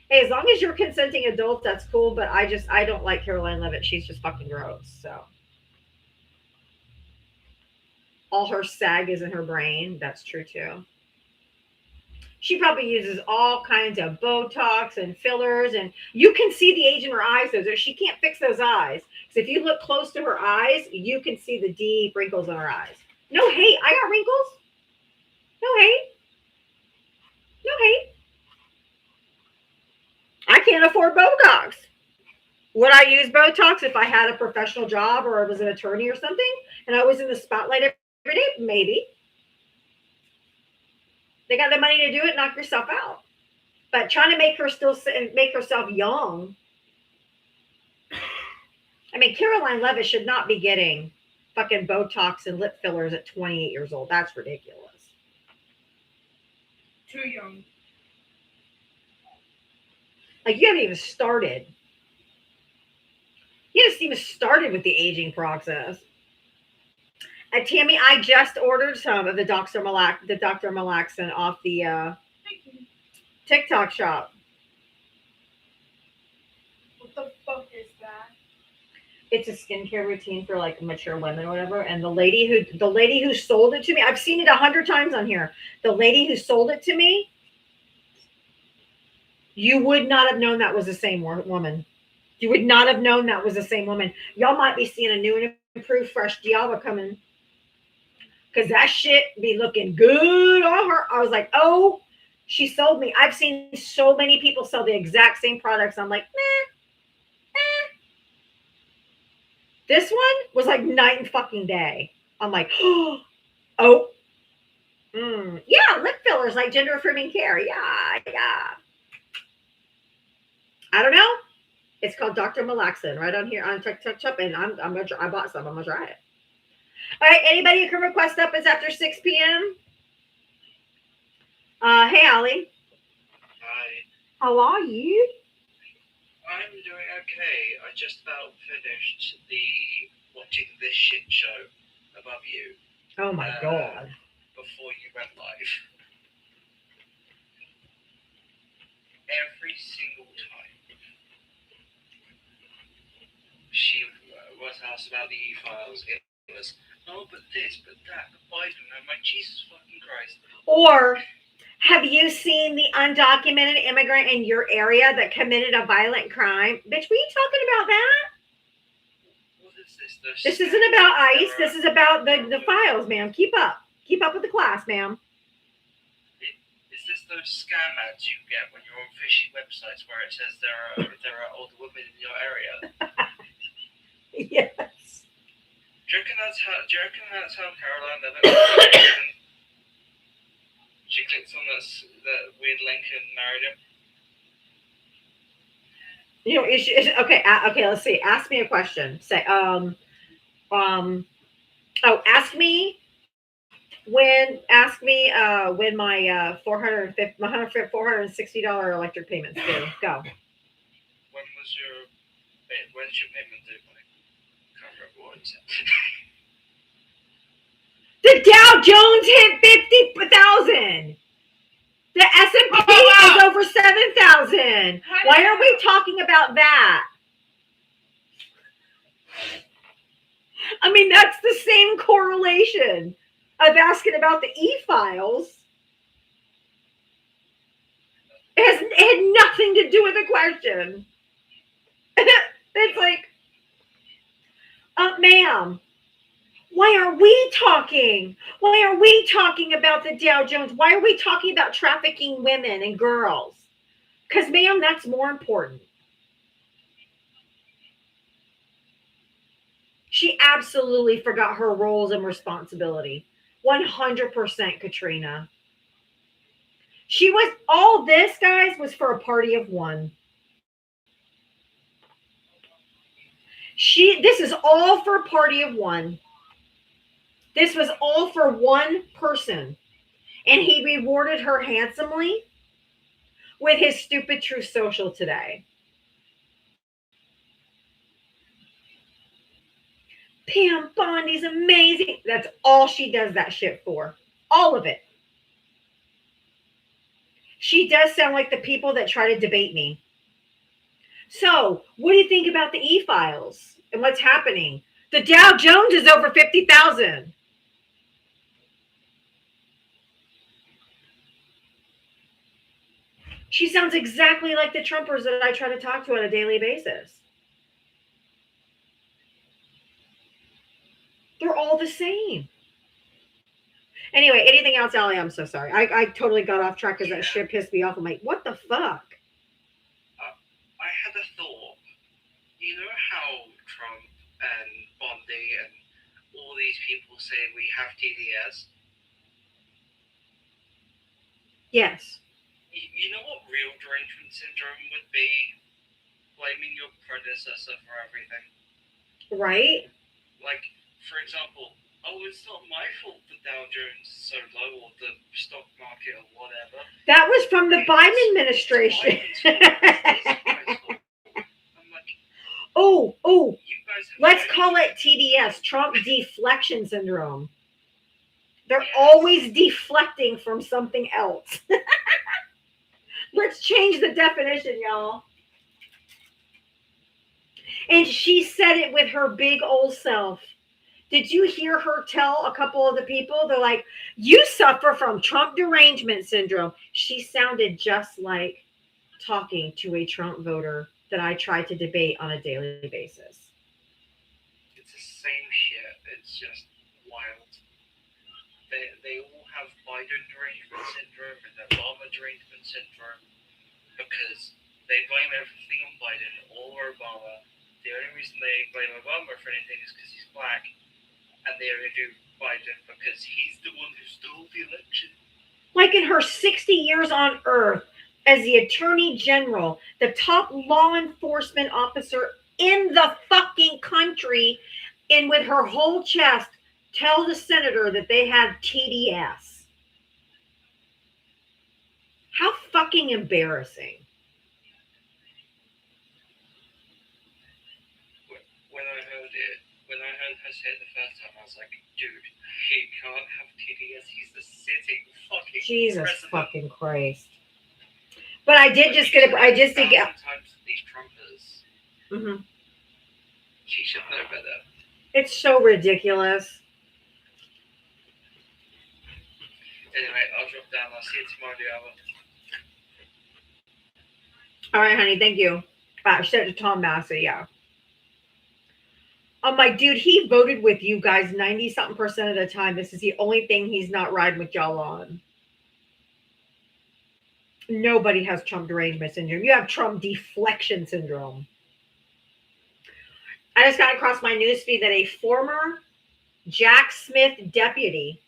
Hey, as long as you're consenting adults, that's cool, but I don't like Caroline Levitt. She's just fucking gross, so. All her sag is in her brain. That's true, too. She probably uses all kinds of Botox and fillers, and you can see the age in her eyes. Though she can't fix those eyes. Because if you look close to her eyes, you can see the deep wrinkles in her eyes. No hate. I got wrinkles. No hate. No hate. I can't afford Botox. Would I use Botox if I had a professional job or I was an attorney or something and I was in the spotlight every day? Maybe. They got the money to do it, knock yourself out. But trying to make herself young. I mean, Caroline Levitt should not be getting fucking Botox and lip fillers at 28 years old. That's ridiculous. Too young. Like, you haven't even started. You haven't even started with the aging process. Tammy, I just ordered some of the Dr. Malaxin off the TikTok shop. What the fuck is that? It's a skincare routine for like mature women or whatever. And the lady who sold it to me, I've seen it 100 times on here. The lady who sold it to me, you would not have known that was the same woman. You would not have known that was the same woman. Y'all might be seeing a new and improved fresh Diava coming. Because that shit be looking good on her. I was like, oh, she sold me. I've seen so many people sell the exact same products. I'm like, This one was like night and fucking day. I'm like, oh. Yeah, lip fillers like gender affirming care. Yeah. I don't know. It's called Dr. Malaxin right on here on TikTok shop, and I bought some. I'm gonna try it. All right, anybody who can request up is after 6 p.m. Hey, Allie. Hi. How are you? I'm doing okay. I just about finished watching this shit show above you. Oh my god. Before you went live. Every single time she was asked about the e-files, it was, oh, but this, but that, the Biden, and my Jesus fucking Christ. Or have you seen the undocumented immigrant in your area that committed a violent crime? Bitch, were you talking about that? What is this? This isn't about ICE. This is about the files, ma'am. Keep up. Keep up with the class, ma'am. Is this those scam ads you get when you're on fishy websites where it says there are older women in your area? Yes. Do you reckon that's how Caroline Levitt She clicked on that weird link and married him. You know, okay. Okay, let's see. Ask me a question. Say, ask me when my $460 electric payments due. Go. When's your payment due? Can't remember what it said. The Dow Jones hit 50,000. The S&P is over 7,000. Why are we talking about that? I mean, that's the same correlation of asking about the e-files. It had nothing to do with the question. It's like, ma'am, why are we talking? Why are we talking about the Dow Jones? Why are we talking about trafficking women and girls? Because, ma'am, that's more important. She absolutely forgot her roles and responsibility. 100%, Katrina. All this, guys, was for a party of one. This is all for a party of one. This was all for one person. And he rewarded her handsomely with his stupid Truth Social today. Pam Bondi's amazing. That's all she does that shit for. All of it. She does sound like the people that try to debate me. So, what do you think about the e-files and what's happening? The Dow Jones is over 50,000. She sounds exactly like the Trumpers that I try to talk to on a daily basis. They're all the same. Anyway, anything else, Allie? I'm so sorry. I totally got off track because that shit pissed me off. I'm like, what the fuck? I had a thought. You know how Trump and Bondi and all these people say we have TDS? Yes. You know what real derangement syndrome would be? Blaming your predecessor for everything. Right? Like, for example, it's not my fault the Dow Jones is so low or the stock market or whatever. That was from the Biden administration. Oh, let's call it TDS, Trump deflection syndrome. They're always deflecting from something else. Let's change the definition, y'all. And she said it with her big old self. Did you hear her tell a couple of the people? They're like, you suffer from Trump derangement syndrome. She sounded just like talking to a Trump voter that I try to debate on a daily basis. It's the same shit. It's just wild. They all have Biden derangement syndrome and Obama derangement syndrome because they blame everything on Biden or Obama. The only reason they blame Obama for anything is because he's black, and they only do Biden because he's the one who stole the election. Like in her 60 years on Earth as the Attorney General, the top law enforcement officer in the fucking country, and with her whole chest, tell the senator that they have TDS. How fucking embarrassing. When I heard her say it the first time, I was like, dude, he can't have TDS. He's the sitting fucking Jesus president. fucking Christ. But I did just get Sometimes these Trumpers, Mm-hmm. she should know better. It's so ridiculous. Anyway, I'll drop down. I'll see you tomorrow, the hour. All right, honey. Thank you. I said to Tom Massey, yeah. I'm like, dude, he voted with you guys 90-something% of the time. This is the only thing he's not riding with y'all on. Nobody has Trump derangement syndrome. You have Trump deflection syndrome. I just got across my newsfeed that a former Jack Smith deputy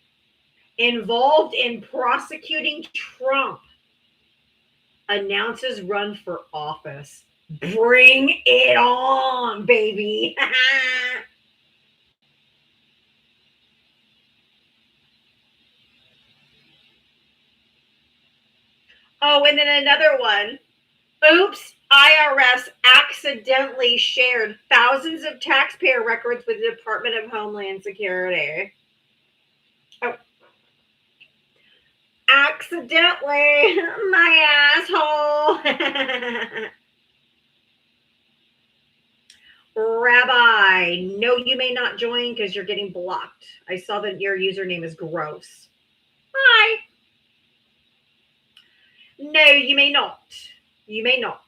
involved in prosecuting Trump announces run for office. Bring it on, baby. Oh, and then another one. Oops, IRS accidentally shared thousands of taxpayer records with the Department of Homeland Security. Oh. Accidentally, my asshole. Rabbi, no, you may not join because you're getting blocked. I saw that your username is gross. Hi. No, you may not. You may not.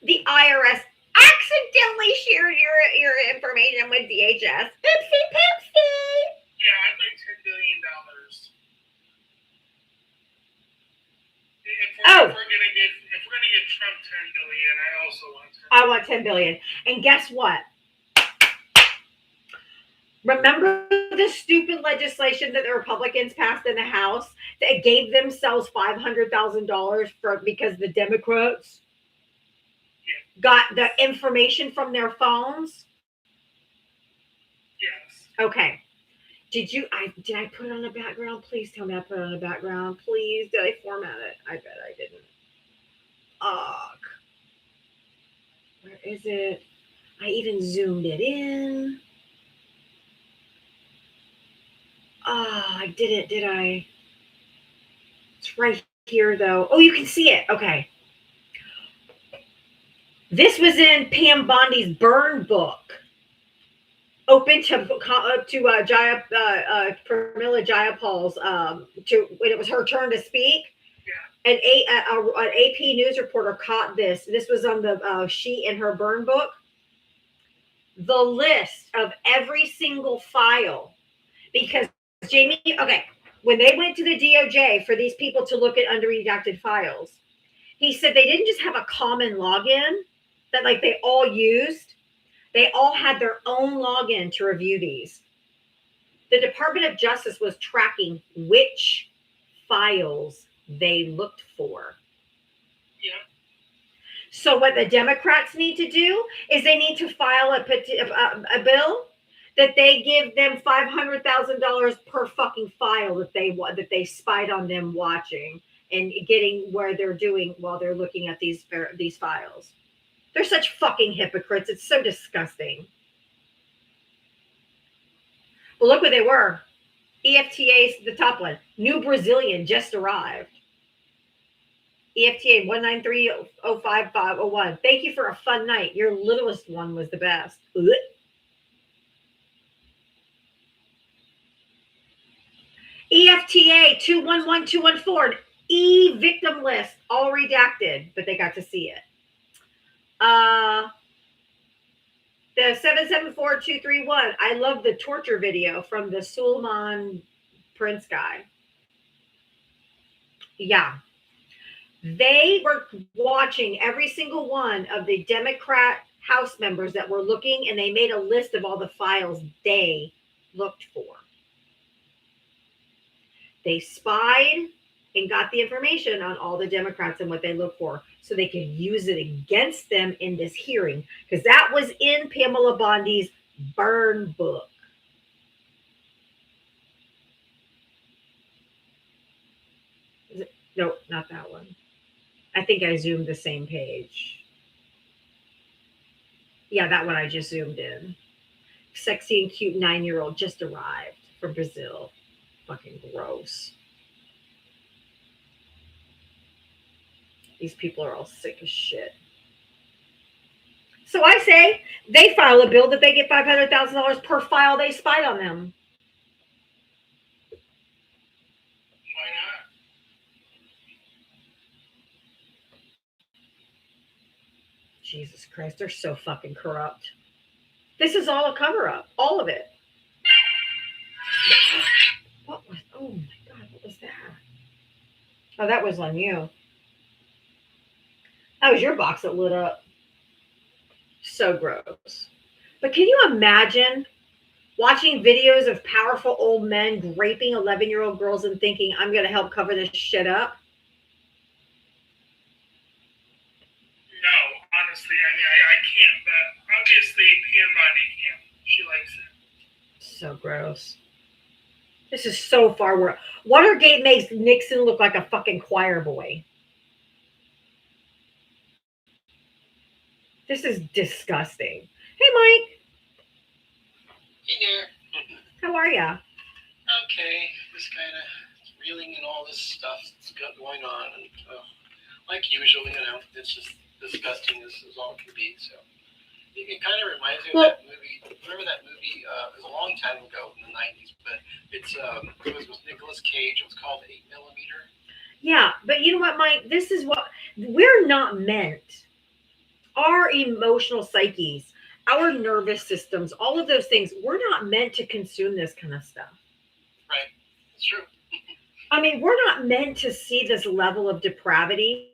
The IRS accidentally shared your information with DHS. Oopsie poopsie. Yeah, I'd like $10 billion. If we're gonna get Trump $10 billion, I also want 10 billion. I want 10 billion. And guess what? Remember the stupid legislation that the Republicans passed in the House that gave themselves $500,000 because the Democrats got the information from their phones? Yes. Okay. Did I put it on the background? Please tell me I put it on the background. Please. Did I format it? I bet I didn't. Ugh. Where is it? I even zoomed it in. I didn't, did I? It's right here, though. Oh, you can see it. Okay. This was in Pam Bondi's burn book. Open to Pramila Jayapal's when it was her turn to speak. Yeah. An AP news reporter caught this. This was on the sheet in her burn book. The list of every single file, because Jamie, okay, when they went to the DOJ for these people to look at unredacted files, he said they didn't just have a common login that like they all used. They all had their own login to review these. The Department of Justice was tracking which files they looked for. Yeah. So what the Democrats need to do is they need to file a bill that they give them $500,000 per fucking file that they spied on them watching and getting where they're doing while they're looking at these files. They're such fucking hypocrites. It's so disgusting. Well, look what they were. EFTA's the top one. New Brazilian just arrived. EFTA 1930551. Thank you for a fun night. Your littlest one was the best. Ugh. EFTA 211214. E-victim list. All redacted, but they got to see it. The 774231. I love the torture video from the Sulman Prince guy. Yeah. They were watching every single one of the Democrat House members that were looking, and they made a list of all the files they looked for. They spied and got the information on all the Democrats and what they look for so they could use it against them in this hearing, because that was in Pamela Bondi's burn book. No, not that one. I think I zoomed the same page. Yeah, that one I just zoomed in. Sexy and cute 9-year-old just arrived from Brazil. Fucking gross. These people are all sick as shit. So I say they file a bill that they get $500,000 per file they spied on them. Why not? Jesus Christ, they're so fucking corrupt. This is all a cover-up. All of it. What was, oh my God, what was that? Oh, that was on you. That was your box that lit up. So gross. But can you imagine watching videos of powerful old men raping 11-year-old girls and thinking, I'm going to help cover this shit up? No, honestly, I mean, I can't, but obviously Pam Bondi can. She likes it. So gross. This is so far worse. Watergate makes Nixon look like a fucking choir boy. This is disgusting. Hey, Mike. Hey there. How are ya? Okay, just kind of reeling in all this stuff that's going on, and like usual, it's just disgusting as all can be. So it kind of reminds me of that movie. Remember that movie? It was a long time ago in the '90s, but it was with Nicolas Cage. It was called 8mm. Yeah, but you know what, Mike? This is what we're not meant. Our emotional psyches, our nervous systems, all of those things, we're not meant to consume this kind of stuff. Right. It's true. I mean, we're not meant to see this level of depravity.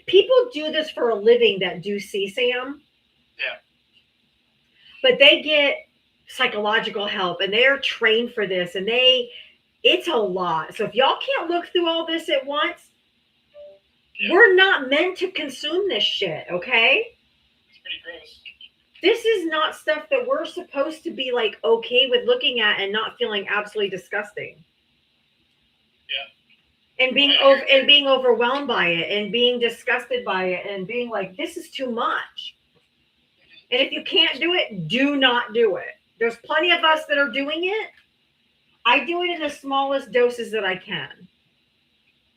People do this for a living that do CSAM. Yeah. But they get psychological help and they're trained for this and it's a lot. So if y'all can't look through all this at once, we're not meant to consume this shit, okay? It's pretty gross. This is not stuff that we're supposed to be like okay with looking at and not feeling absolutely disgusting. Yeah. And being overwhelmed by it and being disgusted by it and being like, this is too much. And if you can't do it, do not do it. There's plenty of us that are doing it. I do it in the smallest doses that I can.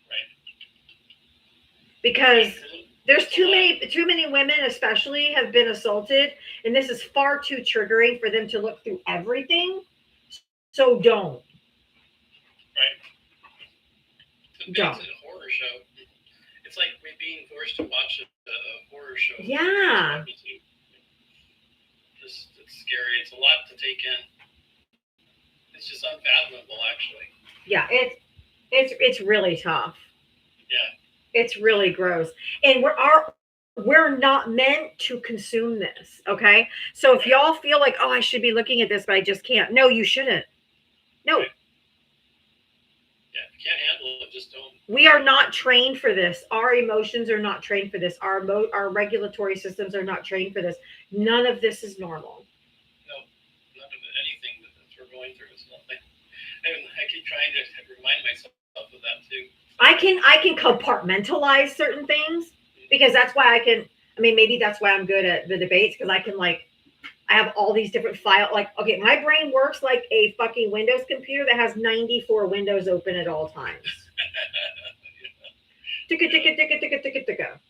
Right. Because there's too many women especially have been assaulted, and this is far too triggering for them to look through everything. So don't. Right. It's a horror show. It's like we're being forced to watch a horror show. Yeah. It's scary. It's a lot to take in. It's just unfathomable, actually. Yeah, it's really tough. Yeah. It's really gross. And we're not meant to consume this, okay? So if y'all feel like, oh, I should be looking at this, but I just can't. No, you shouldn't. No. Right. Yeah, if you can't handle it, just don't. We are not trained for this. Our emotions are not trained for this. Our regulatory systems are not trained for this. None of this is normal. No, none of it. Anything that we're going through is nothing. I keep trying to remind myself of that too. I can compartmentalize certain things because that's why maybe that's why I'm good at the debates, because I have all these different files. Like, okay, my brain works like a fucking Windows computer that has 94 windows open at all times. Ticka, ticka, ticka, ticka, ticka, ticka.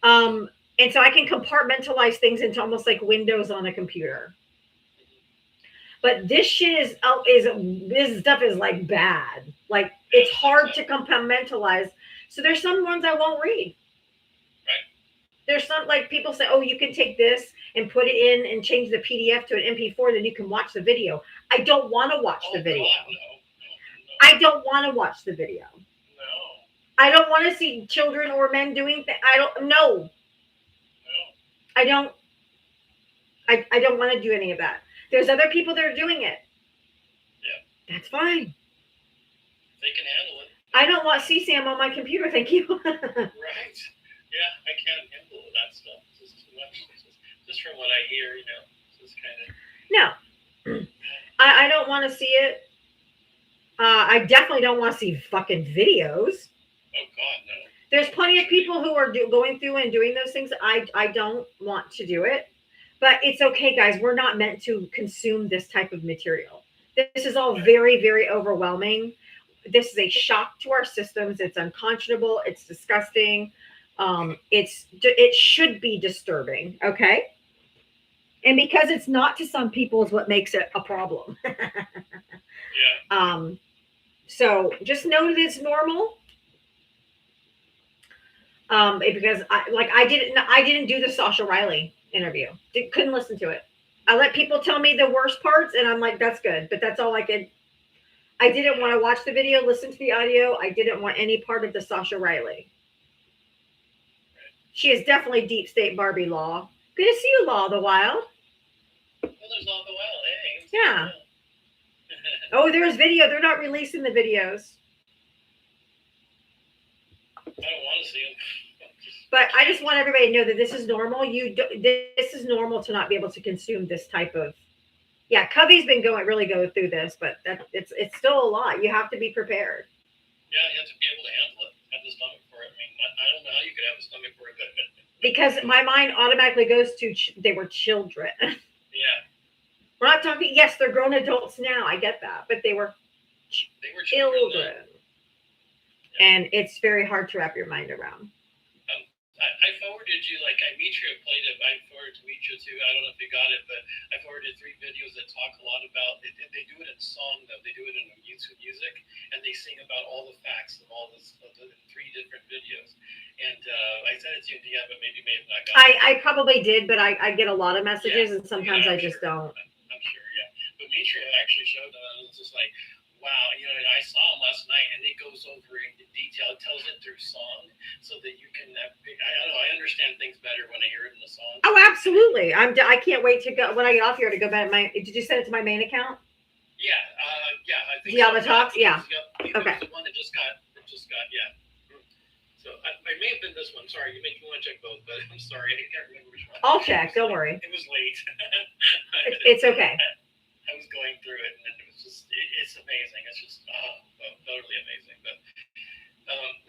Yeah. And so I can compartmentalize things into almost like windows on a computer. But this shit this stuff is like bad. Like, it's hard to compartmentalize. So there's some ones I won't read. Right. There's some, like, people say, oh, you can take this and put it in and change the PDF to an MP4, then you can watch the video. I don't want to watch the video. God, no. I don't want to watch the video. No. I don't want to see children or men doing things. I don't want to do any of that. There's other people that are doing it. Yeah. That's fine. They can handle it. I don't want CSAM on my computer, thank you. Right. Yeah, I can't handle that stuff. It's just too much. Just from what I hear, it's just kind of. No. I don't want to see it. I definitely don't want to see fucking videos. Oh, God, no. There's plenty of people who are going through and doing those things. I don't want to do it. But it's okay, guys. We're not meant to consume this type of material. This is all very, very overwhelming. This is a shock to our systems. It's unconscionable. It's disgusting. It should be disturbing. Okay. And because it's not to some people is what makes it a problem. Yeah. So just know that it's normal. Because I didn't do the Sasha Riley interview. Couldn't listen to it. I let people tell me the worst parts, and I'm like, that's good, but that's all I could. I didn't want to watch the video, listen to the audio. I didn't want any part of the Sasha Riley. She is definitely deep state Barbie Law. Good to see you, Law the Wild. was all the while. Hey. Yeah. Oh, there's video. They're not releasing the videos. I don't want to see them. But I just want everybody to know that this is normal. This is normal to not be able to consume this type of. Yeah, Covey's been really going through this, but it's still a lot. You have to be prepared. Yeah, you have to be able to handle it. Have the stomach for it. I mean, I don't know how you could have a stomach for it, but Because my mind automatically goes to they were children. yeah, We're not talking. Yes, they're grown adults now. I get that, but they were children, and it's very hard to wrap your mind around. I forwarded you, like, Mitria played it. I forwarded to Mitria too. I don't know if you got it, but I forwarded 3 videos that talk a lot about it. They do it in song, though. They do it in YouTube music, and they sing about all the facts of all this, of the 3 different videos. And I sent it to you, Deanna, but maybe you may have not got it. I probably did, but I get a lot of messages, and sometimes I just don't. I'm sure, yeah. But Mitria actually showed them, and it was just like, wow, you know, I saw him last night, and it goes over in detail. It tells it through song, so that you can. I don't know. I understand things better when I hear it in the song. Oh, absolutely! I can't wait to go when I get off here to go back. Did you send it to my main account? Yeah, yeah. I think Diablo so. Talks, yeah. Yep. Okay. The one that just got, yeah. So I may have been this one. Sorry, you want to check both, but I'm sorry, I can't remember which one. I'll check. Don't worry. It was late. It's okay. I was going through it, and it was just, it's amazing. It's just, totally amazing. But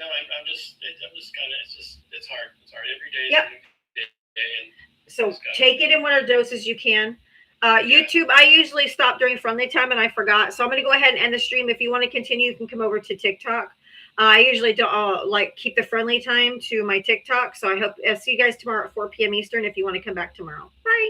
no, I'm just kind of, it's hard. It's hard every day. Yep. And So take it in whatever doses you can. YouTube, I usually stop during friendly time, and I forgot. So I'm going to go ahead and end the stream. If you want to continue, you can come over to TikTok. I usually don't keep the friendly time to my TikTok. So I hope I'll see you guys tomorrow at 4 p.m. Eastern if you want to come back tomorrow. Bye.